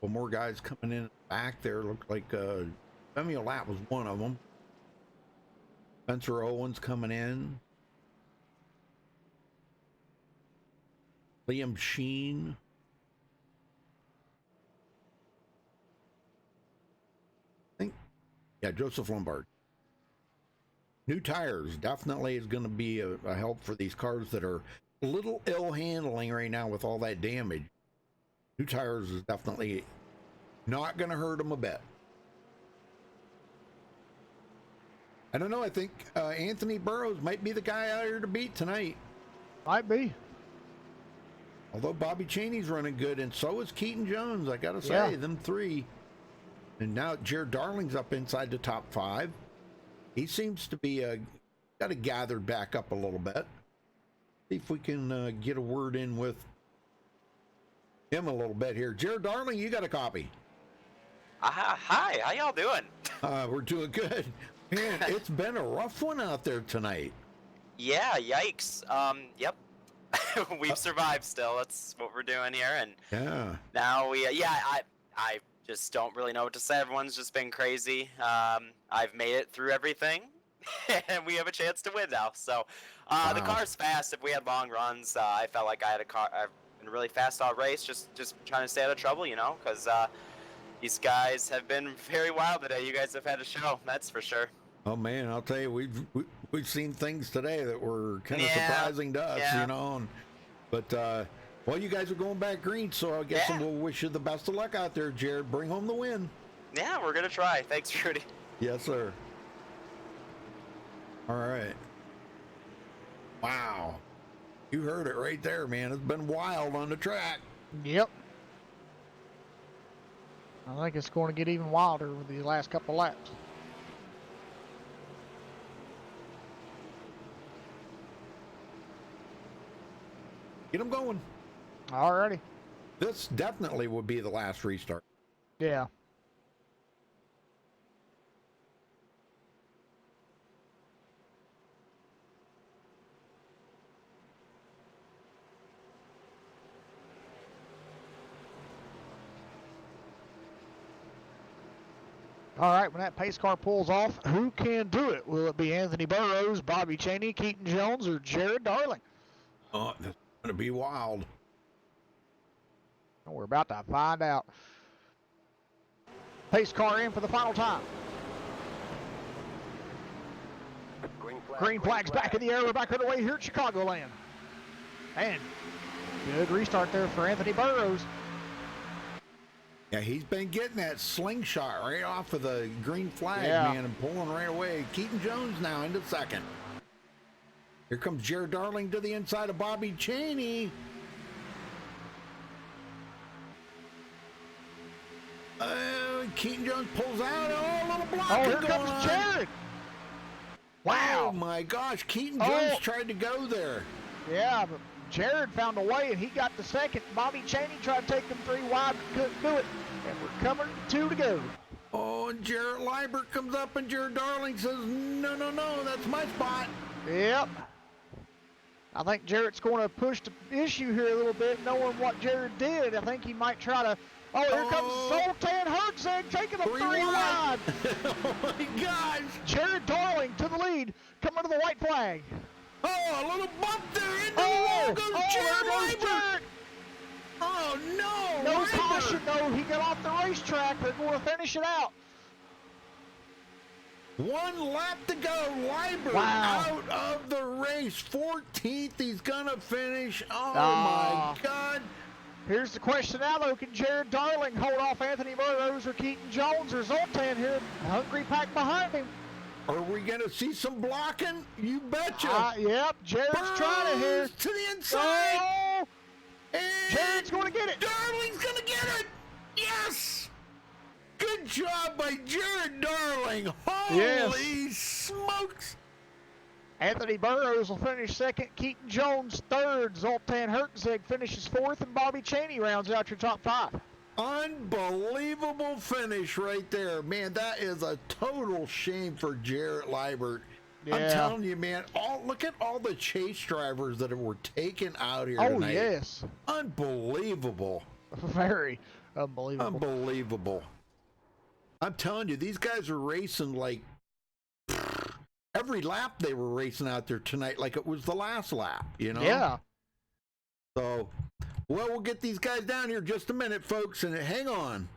Well, more guys coming in back there. Looked like Samuel Latt was one of them. Spencer Owens coming in. Liam Sheen. Yeah, Joseph Lombard. New tires definitely is going to be a help for these cars that are a little ill handling right now with all that damage. New tires is definitely not going to hurt them a bit. I don't know. I think Anthony Burrows might be the guy out here to beat tonight. Might be. Although Bobby Cheney's running good, and so is Keaton Jones. I got to say, them three. And now Jared Darling's up inside the top 5. He seems to be got to gather back up a little bit. See if we can get a word in with him a little bit here. Jared Darling, you got a copy. Hi, how y'all doing? We're doing good. Man, it's been a rough one out there tonight. Yeah, yikes. Yep. We've survived still. That's what we're doing here. And yeah. Now I just don't really know what to say. Everyone's just been crazy. I've made it through everything, and we have a chance to win now. So the car's fast. If we had long runs, I felt like I had a car. I've been really fast all race, just trying to stay out of trouble, because these guys have been very wild today. You guys have had a show, that's for sure. Oh man, I'll tell you, we've seen things today that were kind of surprising to us, But well, you guys are going back green, so I guess we'll wish you the best of luck out there, Jared. Bring home the win. Yeah, we're gonna try. Thanks, Rudy. Yes, sir. All right. Wow. You heard it right there, man. It's been wild on the track. Yep. I think it's going to get even wilder with these last couple laps. Get them going. Alrighty. This definitely would be the last restart. Yeah. All right, when that pace car pulls off, who can do it? Will it be Anthony Burrows, Bobby Cheney, Keaton Jones, or Jared Darling? Oh, that's going to be wild. We're about to find out. Pace car in for the final time. Green flag's back in the air. We're back underway here at Chicagoland. And good restart there for Anthony Burrows. Yeah, he's been getting that slingshot right off of the green flag, man, and pulling right away. Keaton Jones now into second. Here comes Jared Darling to the inside of Bobby Cheney. Keaton Jones pulls out. Oh, a little block. Oh, here comes Jared. Wow. Oh, my gosh. Keaton Jones tried to go there. Yeah, but Jared found a way, and he got the second. Bobby Cheney tried to take them 3 wide, but couldn't do it. And we're coming to 2 to go. Oh, and Jarrett Liebert comes up, and Jared Darling says, no, no, no, that's my spot. Yep. I think Jarrett's going to push the issue here a little bit, knowing what Jared did. I think he might try to... Oh, here comes Zoltan Herzog taking a 3 wide. Oh, my gosh. Jared Darling to the lead, coming to the white flag. Oh, a little bump there into the wall goes Jared Liebert. Oh, no. No caution, though. He got off the racetrack. They're going to finish it out. 1 lap to go. Liebert out of the race. 14th. He's going to finish. Oh, my God. Here's the question now, though. Can Jared Darling hold off Anthony Burrows or Keaton Jones or Zoltan here? Hungry pack behind him. Are we going to see some blocking? You betcha. Yep. Jared's trying it here. To the inside. Oh, Jared's going to get it. Darling's going to get it. Yes. Good job by Jared Darling. Holy smokes. Anthony Burrows will finish second. Keaton Jones third. Zoltan Herzog finishes fourth. And Bobby Cheney rounds out your top 5. Unbelievable finish right there. Man, that is a total shame for Jarrett Liebert. Yeah. I'm telling you, man, look at all the chase drivers that were taken out here tonight. Oh, yes. Unbelievable. Very unbelievable. Unbelievable. I'm telling you, these guys are racing like every lap they were racing out there tonight like it was the last lap, you know? Yeah. So, well, we'll get these guys down here just a minute, folks, and hang on.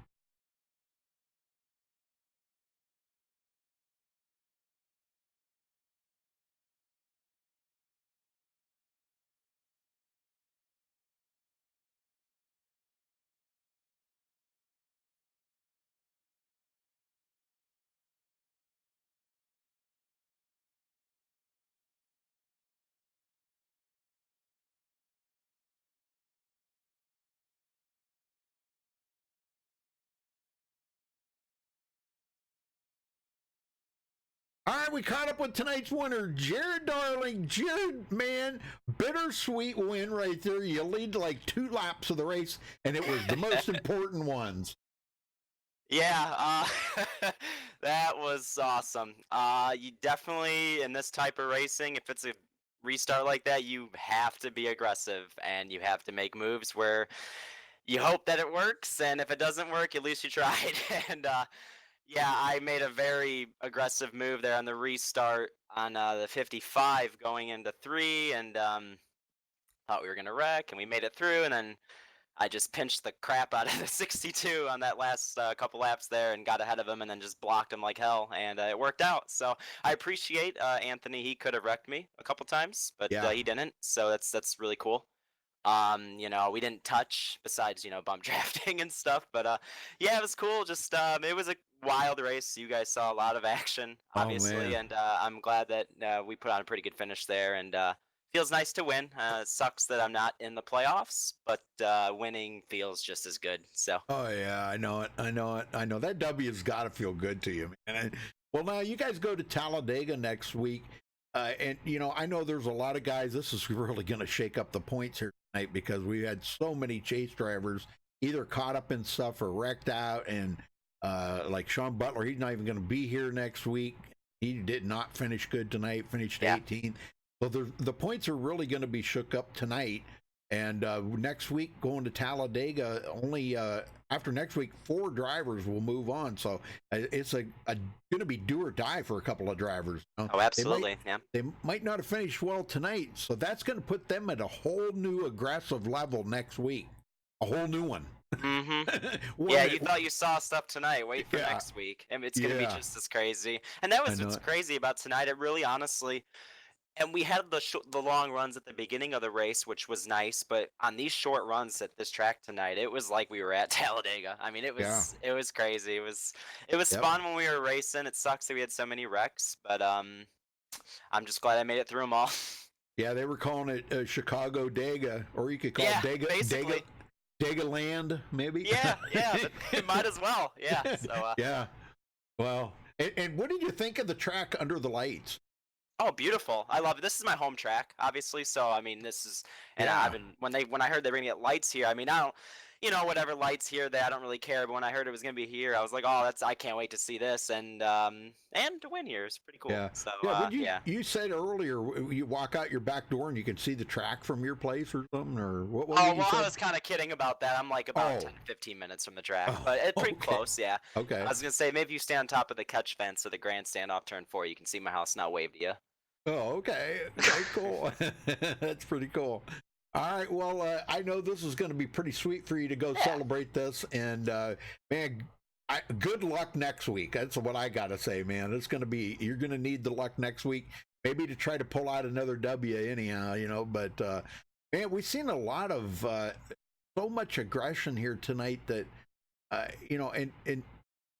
All right, we caught up with tonight's winner, Jared Darling. Jared, man, bittersweet win right there. You lead like 2 laps of the race, and it was the most important ones. Yeah, that was awesome. You definitely, in this type of racing, if it's a restart like that, you have to be aggressive, and you have to make moves where you hope that it works, and if it doesn't work, at least you tried. And yeah, I made a very aggressive move there on the restart on the 55 going into 3, and thought we were going to wreck, and we made it through, and then I just pinched the crap out of the 62 on that last couple laps there and got ahead of him and then just blocked him like hell, and it worked out. So I appreciate Anthony. He could have wrecked me a couple times, but he didn't, so that's really cool. You know, we didn't touch besides, you know, bump drafting and stuff, but yeah, it was cool. Just it was a wild race. You guys saw a lot of action, obviously, and I'm glad that we put on a pretty good finish there and feels nice to win. It sucks that I'm not in the playoffs, but winning feels just as good. So. Oh yeah, I know it. I know it. I know that W's got to feel good to you, man. Well, now you guys go to Talladega next week, and I know there's a lot of guys. This is really going to shake up the points here tonight because we had so many chase drivers either caught up in stuff or wrecked out, and like Sean Butler, he's not even going to be here next week. He did not finish good tonight. Finished 18th. So the points are really going to be shook up tonight. And next week, going to Talladega, only after next week, 4 drivers will move on. So it's going to be do or die for a couple of drivers. Oh, absolutely. They might not have finished well tonight. So that's going to put them at a whole new aggressive level next week. A whole new one. Mm-hmm. Yeah, you thought you saw stuff tonight. Wait for next week. And it's going to be just as crazy. And that was what's crazy about tonight. It really, honestly... And we had the long runs at the beginning of the race, which was nice. But on these short runs at this track tonight, it was like we were at Talladega. I mean, it was crazy. It was fun when we were racing. It sucks that we had so many wrecks, but I'm just glad I made it through them all. Yeah, they were calling it Chicago Dega, or you could call it Dega Land, maybe. Yeah, it might as well. Yeah. So. Yeah. Well, and what did you think of the track under the lights? Oh, beautiful! I love it. This is my home track, obviously. So I mean, this is, and I've been when I heard they were gonna get lights here. I mean, I don't, whatever lights here, I don't really care. But when I heard it was gonna be here, I was like, oh, I can't wait to see this, and to win here is pretty cool. Yeah. So you said earlier you walk out your back door and you can see the track from your place or something, or what? I was kind of kidding about that. I'm like about 10 to 15 minutes from the track, but it's pretty close. Yeah. Okay. I was gonna say maybe you stand on top of the catch fence or the grandstand off turn 4, you can see my house and I'll wave to you. Oh, okay. Okay, cool. That's pretty cool. All right. Well, I know this is going to be pretty sweet for you to go celebrate this. And, man, good luck next week. That's what I got to say, man. You're going to need the luck next week, maybe to try to pull out another W anyhow, but, man, we've seen a lot of, so much aggression here tonight that, and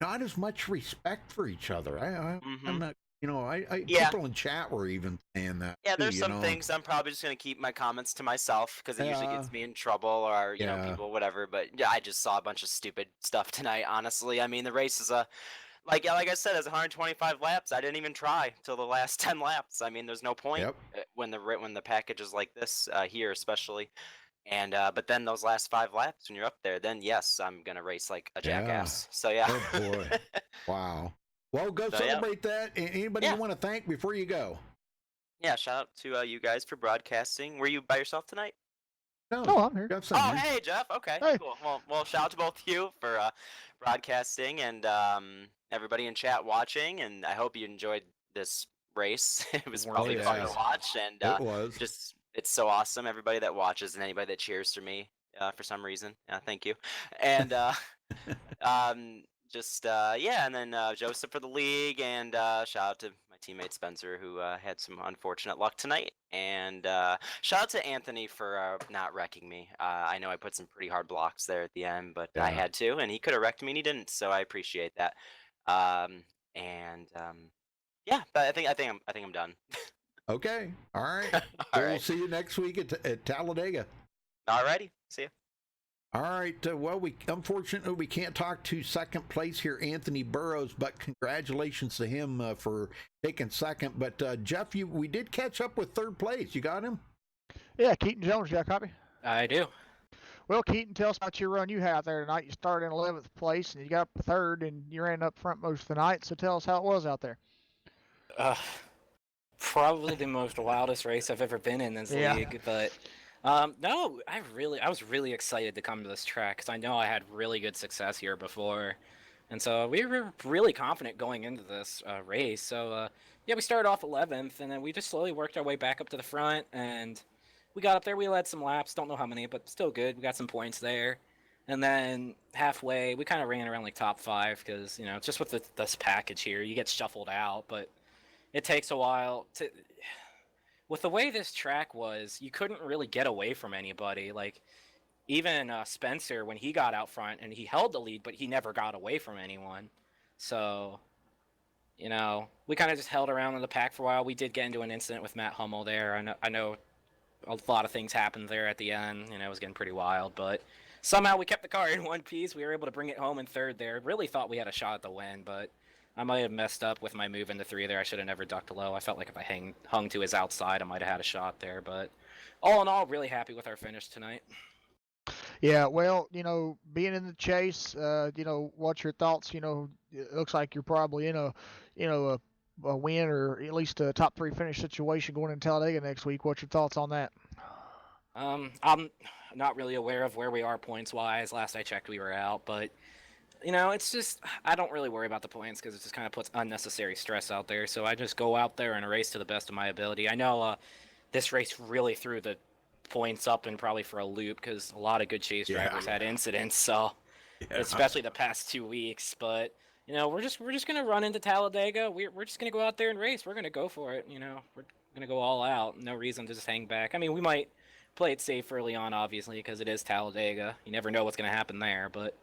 not as much respect for each other. I'm not. People in chat were even saying that. Yeah, there's some things I'm probably just gonna keep my comments to myself because it usually gets me in trouble or people whatever. But yeah, I just saw a bunch of stupid stuff tonight. Honestly, I mean the race is like I said, it's 125 laps. I didn't even try till the last 10 laps. I mean, there's no point when the package is like this here, especially. And but then those last 5 laps when you're up there, then yes, I'm gonna race like a jackass. So yeah. Oh boy, wow. Well, go celebrate that. Anybody you want to thank before you go? Yeah, shout out to you guys for broadcasting. Were you by yourself tonight? No, I'm here. Hey, Jeff. Okay, cool. Well, shout out to both of you for broadcasting and everybody in chat watching. And I hope you enjoyed this race. It was probably fun to watch. And it was. It's so awesome. Everybody that watches and anybody that cheers for me for some reason. Thank you. And and then Joseph for the league, and shout out to my teammate Spencer who had some unfortunate luck tonight, and shout out to Anthony for not wrecking me. I know I put some pretty hard blocks there at the end, but I had to, and he could have wrecked me and he didn't, so I appreciate that. But I think I'm done. Okay, all right. We'll see you next week at Talladega. Alrighty, see you. All right. Well, unfortunately we can't talk to second place here, Anthony Burrows, but congratulations to him for taking second. But Jeff, we did catch up with third place. You got him? Yeah, Keaton Jones. You got a copy? I do. Well, Keaton, tell us about your run you had there tonight. You started in 11th place and you got up third, and you ran up front most of the night. So tell us how it was out there. Probably the most wildest race I've ever been in this league, but. No, I was really excited to come to this track because I know I had really good success here before, and so we were really confident going into this race. So we started off 11th, and then we just slowly worked our way back up to the front, and we got up there. We led some laps, don't know how many, but still good. We got some points there, and then halfway we kind of ran around like top 5 because just with this package here, you get shuffled out, but it takes a while to. With the way this track was, you couldn't really get away from anybody. Like, even Spencer, when he got out front, and he held the lead, but he never got away from anyone. So, we kind of just held around in the pack for a while. We did get into an incident with Matt Hummel there. I know a lot of things happened there at the end. You know, it was getting pretty wild, but somehow we kept the car in one piece. We were able to bring it home in third there. Really thought we had a shot at the win, but I might have messed up with my move into 3 there. I should have never ducked low. I felt like if I hung to his outside, I might have had a shot there. But all in all, really happy with our finish tonight. Yeah, well, being in the chase, what's your thoughts? It looks like you're probably in a win or at least a top 3 finish situation going into Talladega next week. What's your thoughts on that? I'm not really aware of where we are points-wise. Last I checked, we were out, but it's just I don't really worry about the points because it just kind of puts unnecessary stress out there. So I just go out there and race to the best of my ability. I know this race really threw the points up and probably for a loop because a lot of good chase drivers had incidents. So especially the past 2 weeks, but we're just gonna run into Talladega. We're just gonna go out there and race. We're gonna go for it. We're gonna go all out. No reason to just hang back. I mean, we might play it safe early on, obviously, because it is Talladega. You never know what's gonna happen there, but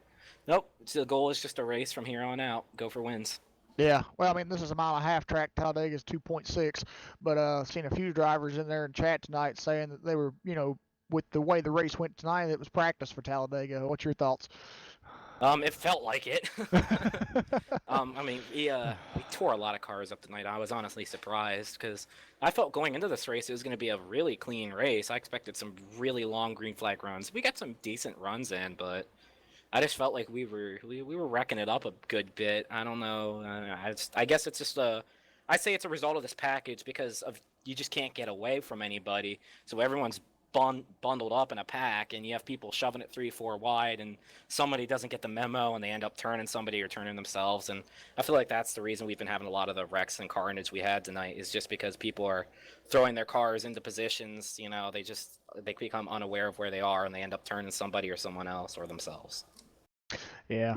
nope. The goal is just a race from here on out. Go for wins. Yeah, well, I mean, this is a 1.5-mile track. Talladega is 2.6, but I've seen a few drivers in there in chat tonight saying that they were, with the way the race went tonight, it was practice for Talladega. What's your thoughts? It felt like it. I mean, we tore a lot of cars up tonight. I was honestly surprised because I felt going into this race it was going to be a really clean race. I expected some really long green flag runs. We got some decent runs in, but I just felt like we were wrecking it up a good bit. I don't know. I guess it's just I say it's a result of this package because you just can't get away from anybody. So everyone's bundled up in a pack, and you have people shoving it 3-4 wide, and somebody doesn't get the memo, and they end up turning somebody or turning themselves. And I feel like that's the reason we've been having a lot of the wrecks and carnage we had tonight is just because people are throwing their cars into positions. They become unaware of where they are, and they end up turning somebody or someone else or themselves. Yeah.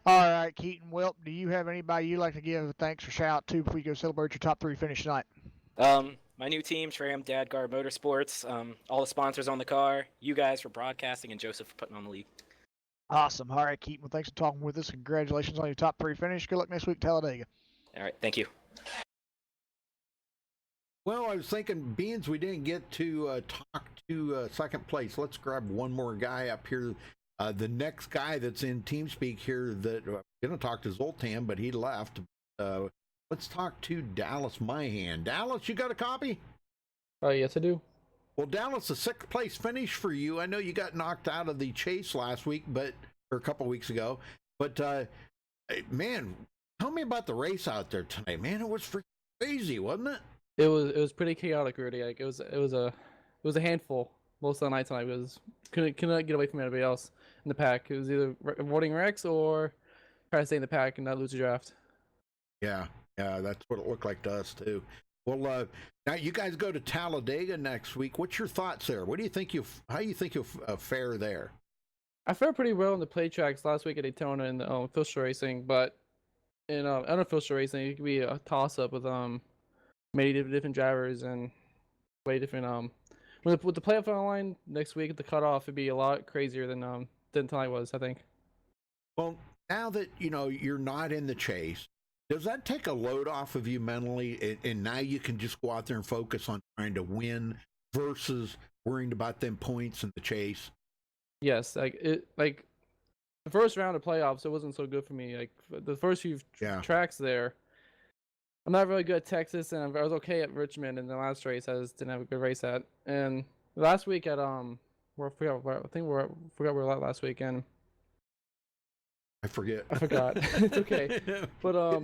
All right, Keaton Welp, do you have anybody you'd like to give thanks or shout out to before you go celebrate your top 3 finish tonight? My new team, Shram Dadgar Motorsports, all the sponsors on the car, you guys for broadcasting, and Joseph for putting on the lead. Awesome. All right, Keaton, well, thanks for talking with us. Congratulations on your top 3 finish. Good luck next week, Talladega. All right, thank you. Well, I was thinking, beans, we didn't get to talk to second place. Let's grab one more guy up here. The next guy that's in TeamSpeak here that I'm going to talk to Zoltan, but he left. Let's talk to Dallas Myhan. Dallas, you got a copy? Yes, I do. Well, Dallas, a 6th place finish for you. I know you got knocked out of the chase last week, or a couple weeks ago. But, man, tell me about the race out there tonight. Man, it was freaking crazy, wasn't it? It was pretty chaotic, Rudy. Like it was a handful most of the night tonight. Couldn't get away from anybody else in the pack. It was either avoiding wrecks or trying to stay in the pack and not lose a draft. Yeah, that's what it looked like to us too. Well, now you guys go to Talladega next week. What's your thoughts there? What do you think how you think you'll fare there? I fared pretty well in the play tracks last week at Daytona and official racing, but in unofficial racing it could be a toss up with many different drivers and way different with the playoff online next week at the cutoff it'd be a lot crazier than tonight was, I think. Well, now that you're not in the chase, does that take a load off of you mentally, and now you can just go out there and focus on trying to win versus worrying about them points in the chase? Yes, the first round of playoffs it wasn't so good for me. Like the first few tracks there, I'm not really good at Texas, and I was okay at Richmond. In the last race, I just didn't have a good race at. And last week at I forgot where we were at last weekend. I forgot. It's okay. But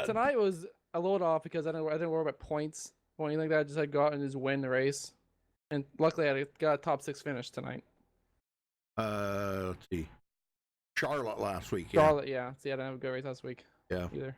tonight was a load off because I didn't worry about points or anything like that. I just had to go out and just win the race. And luckily I got a top 6 finish tonight. Let's see. Charlotte last week. Charlotte, yeah. See, I didn't have a good race last week. Yeah. Either.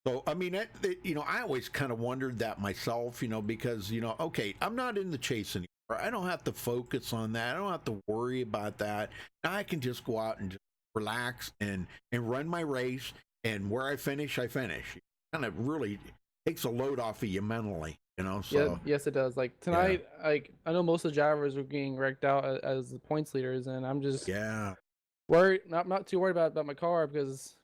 So, I mean, I always kind of wondered that myself, because, okay, I'm not in the chase anymore. I don't have to focus on that. I don't have to worry about that. Now I can just go out and just relax and run my race, and where I finish, I finish. It kind of really takes a load off of you mentally, So yeah, yes, it does. Like tonight, I know most of the drivers were getting wrecked out as the points leaders, and I'm just worried. Not too worried about my car because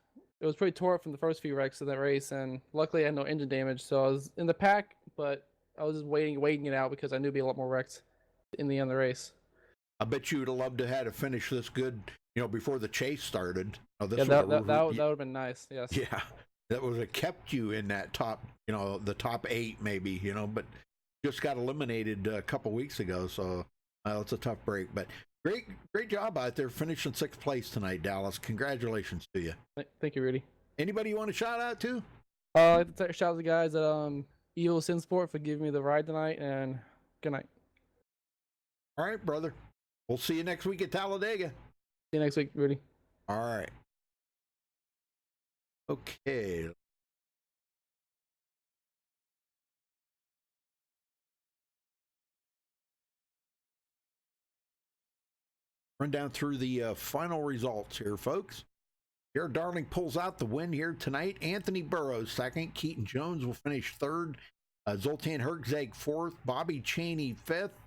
it was pretty tore up from the first few wrecks of that race, and luckily I had no engine damage, so I was in the pack, but I was just waiting it out because I knew it'd be a lot more wrecks in the end of the race. I bet you would have loved to have finished this good, before the chase started. Oh, this Yeah, was that would have been nice. Yes. Yeah, that would have kept you in that top, the top 8 maybe, but just got eliminated a couple weeks ago, so it's a tough break. But great job out there finishing 6th place tonight, Dallas. Congratulations to you. Thank you, Rudy. Anybody you want to shout out to? I'd like to shout out to the guys at Evil Sin Sport for giving me the ride tonight, and good night. All right, brother. We'll see you next week at Talladega. See you next week, Rudy. All right. Okay. Run down through the final results here, folks. Jared Darling pulls out the win here tonight. Anthony Burrows second. Keaton Jones will finish third. Zoltan Herzeg fourth. Bobby Cheney fifth.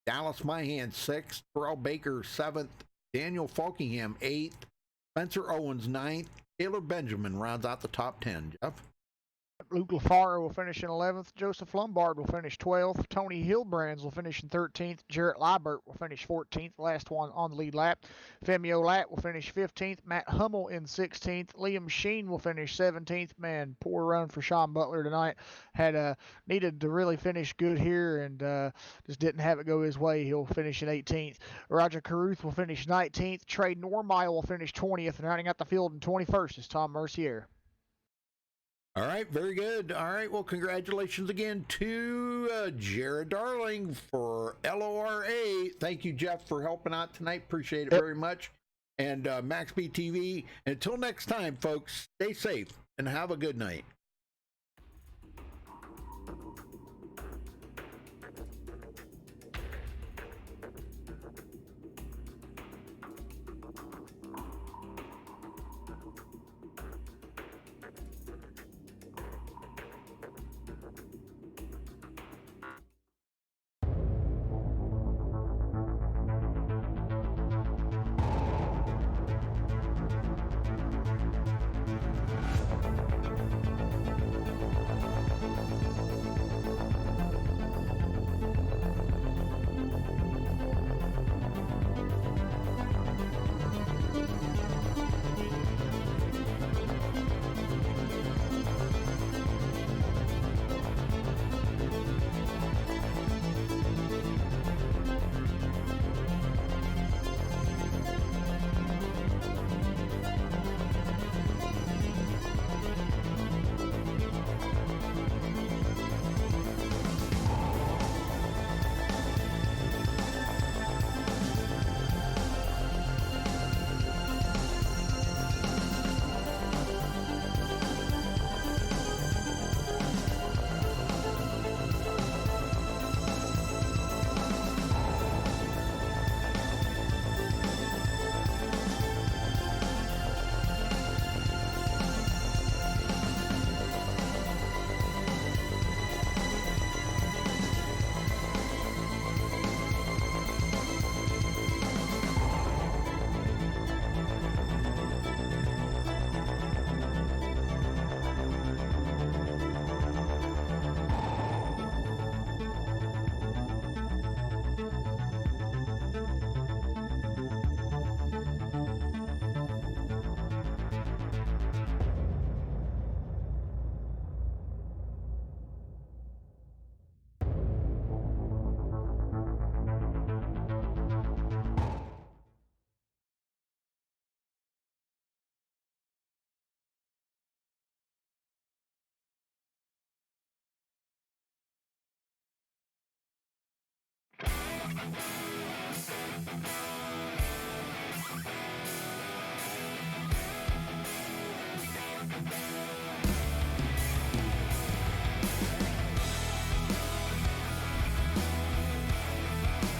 Dallas Myhan sixth. Terrell Baker seventh. Daniel Falkingham eighth. Spencer Owens ninth. Taylor Benjamin rounds out the top 10. Jeff? Luke LaFaro will finish in 11th. Joseph Lombard will finish 12th. Tony Hillbrands will finish in 13th. Jarrett Liebert will finish 14th, last one on the lead lap. Femio Lat will finish 15th. Matt Hummel in 16th. Liam Sheen will finish 17th. Man, poor run for Sean Butler tonight. Had needed to really finish good here and just didn't have it go his way. He'll finish in 18th. Roger Caruth will finish 19th. Trey Normile will finish 20th. And rounding out the field in 21st is Tom Mercier. All right, very good. All right, well, congratulations again to Jared Darling for LORA. Thank you, Jeff, for helping out tonight. Appreciate it very much. And MaxSpeedTV. Until next time, folks, stay safe and have a good night.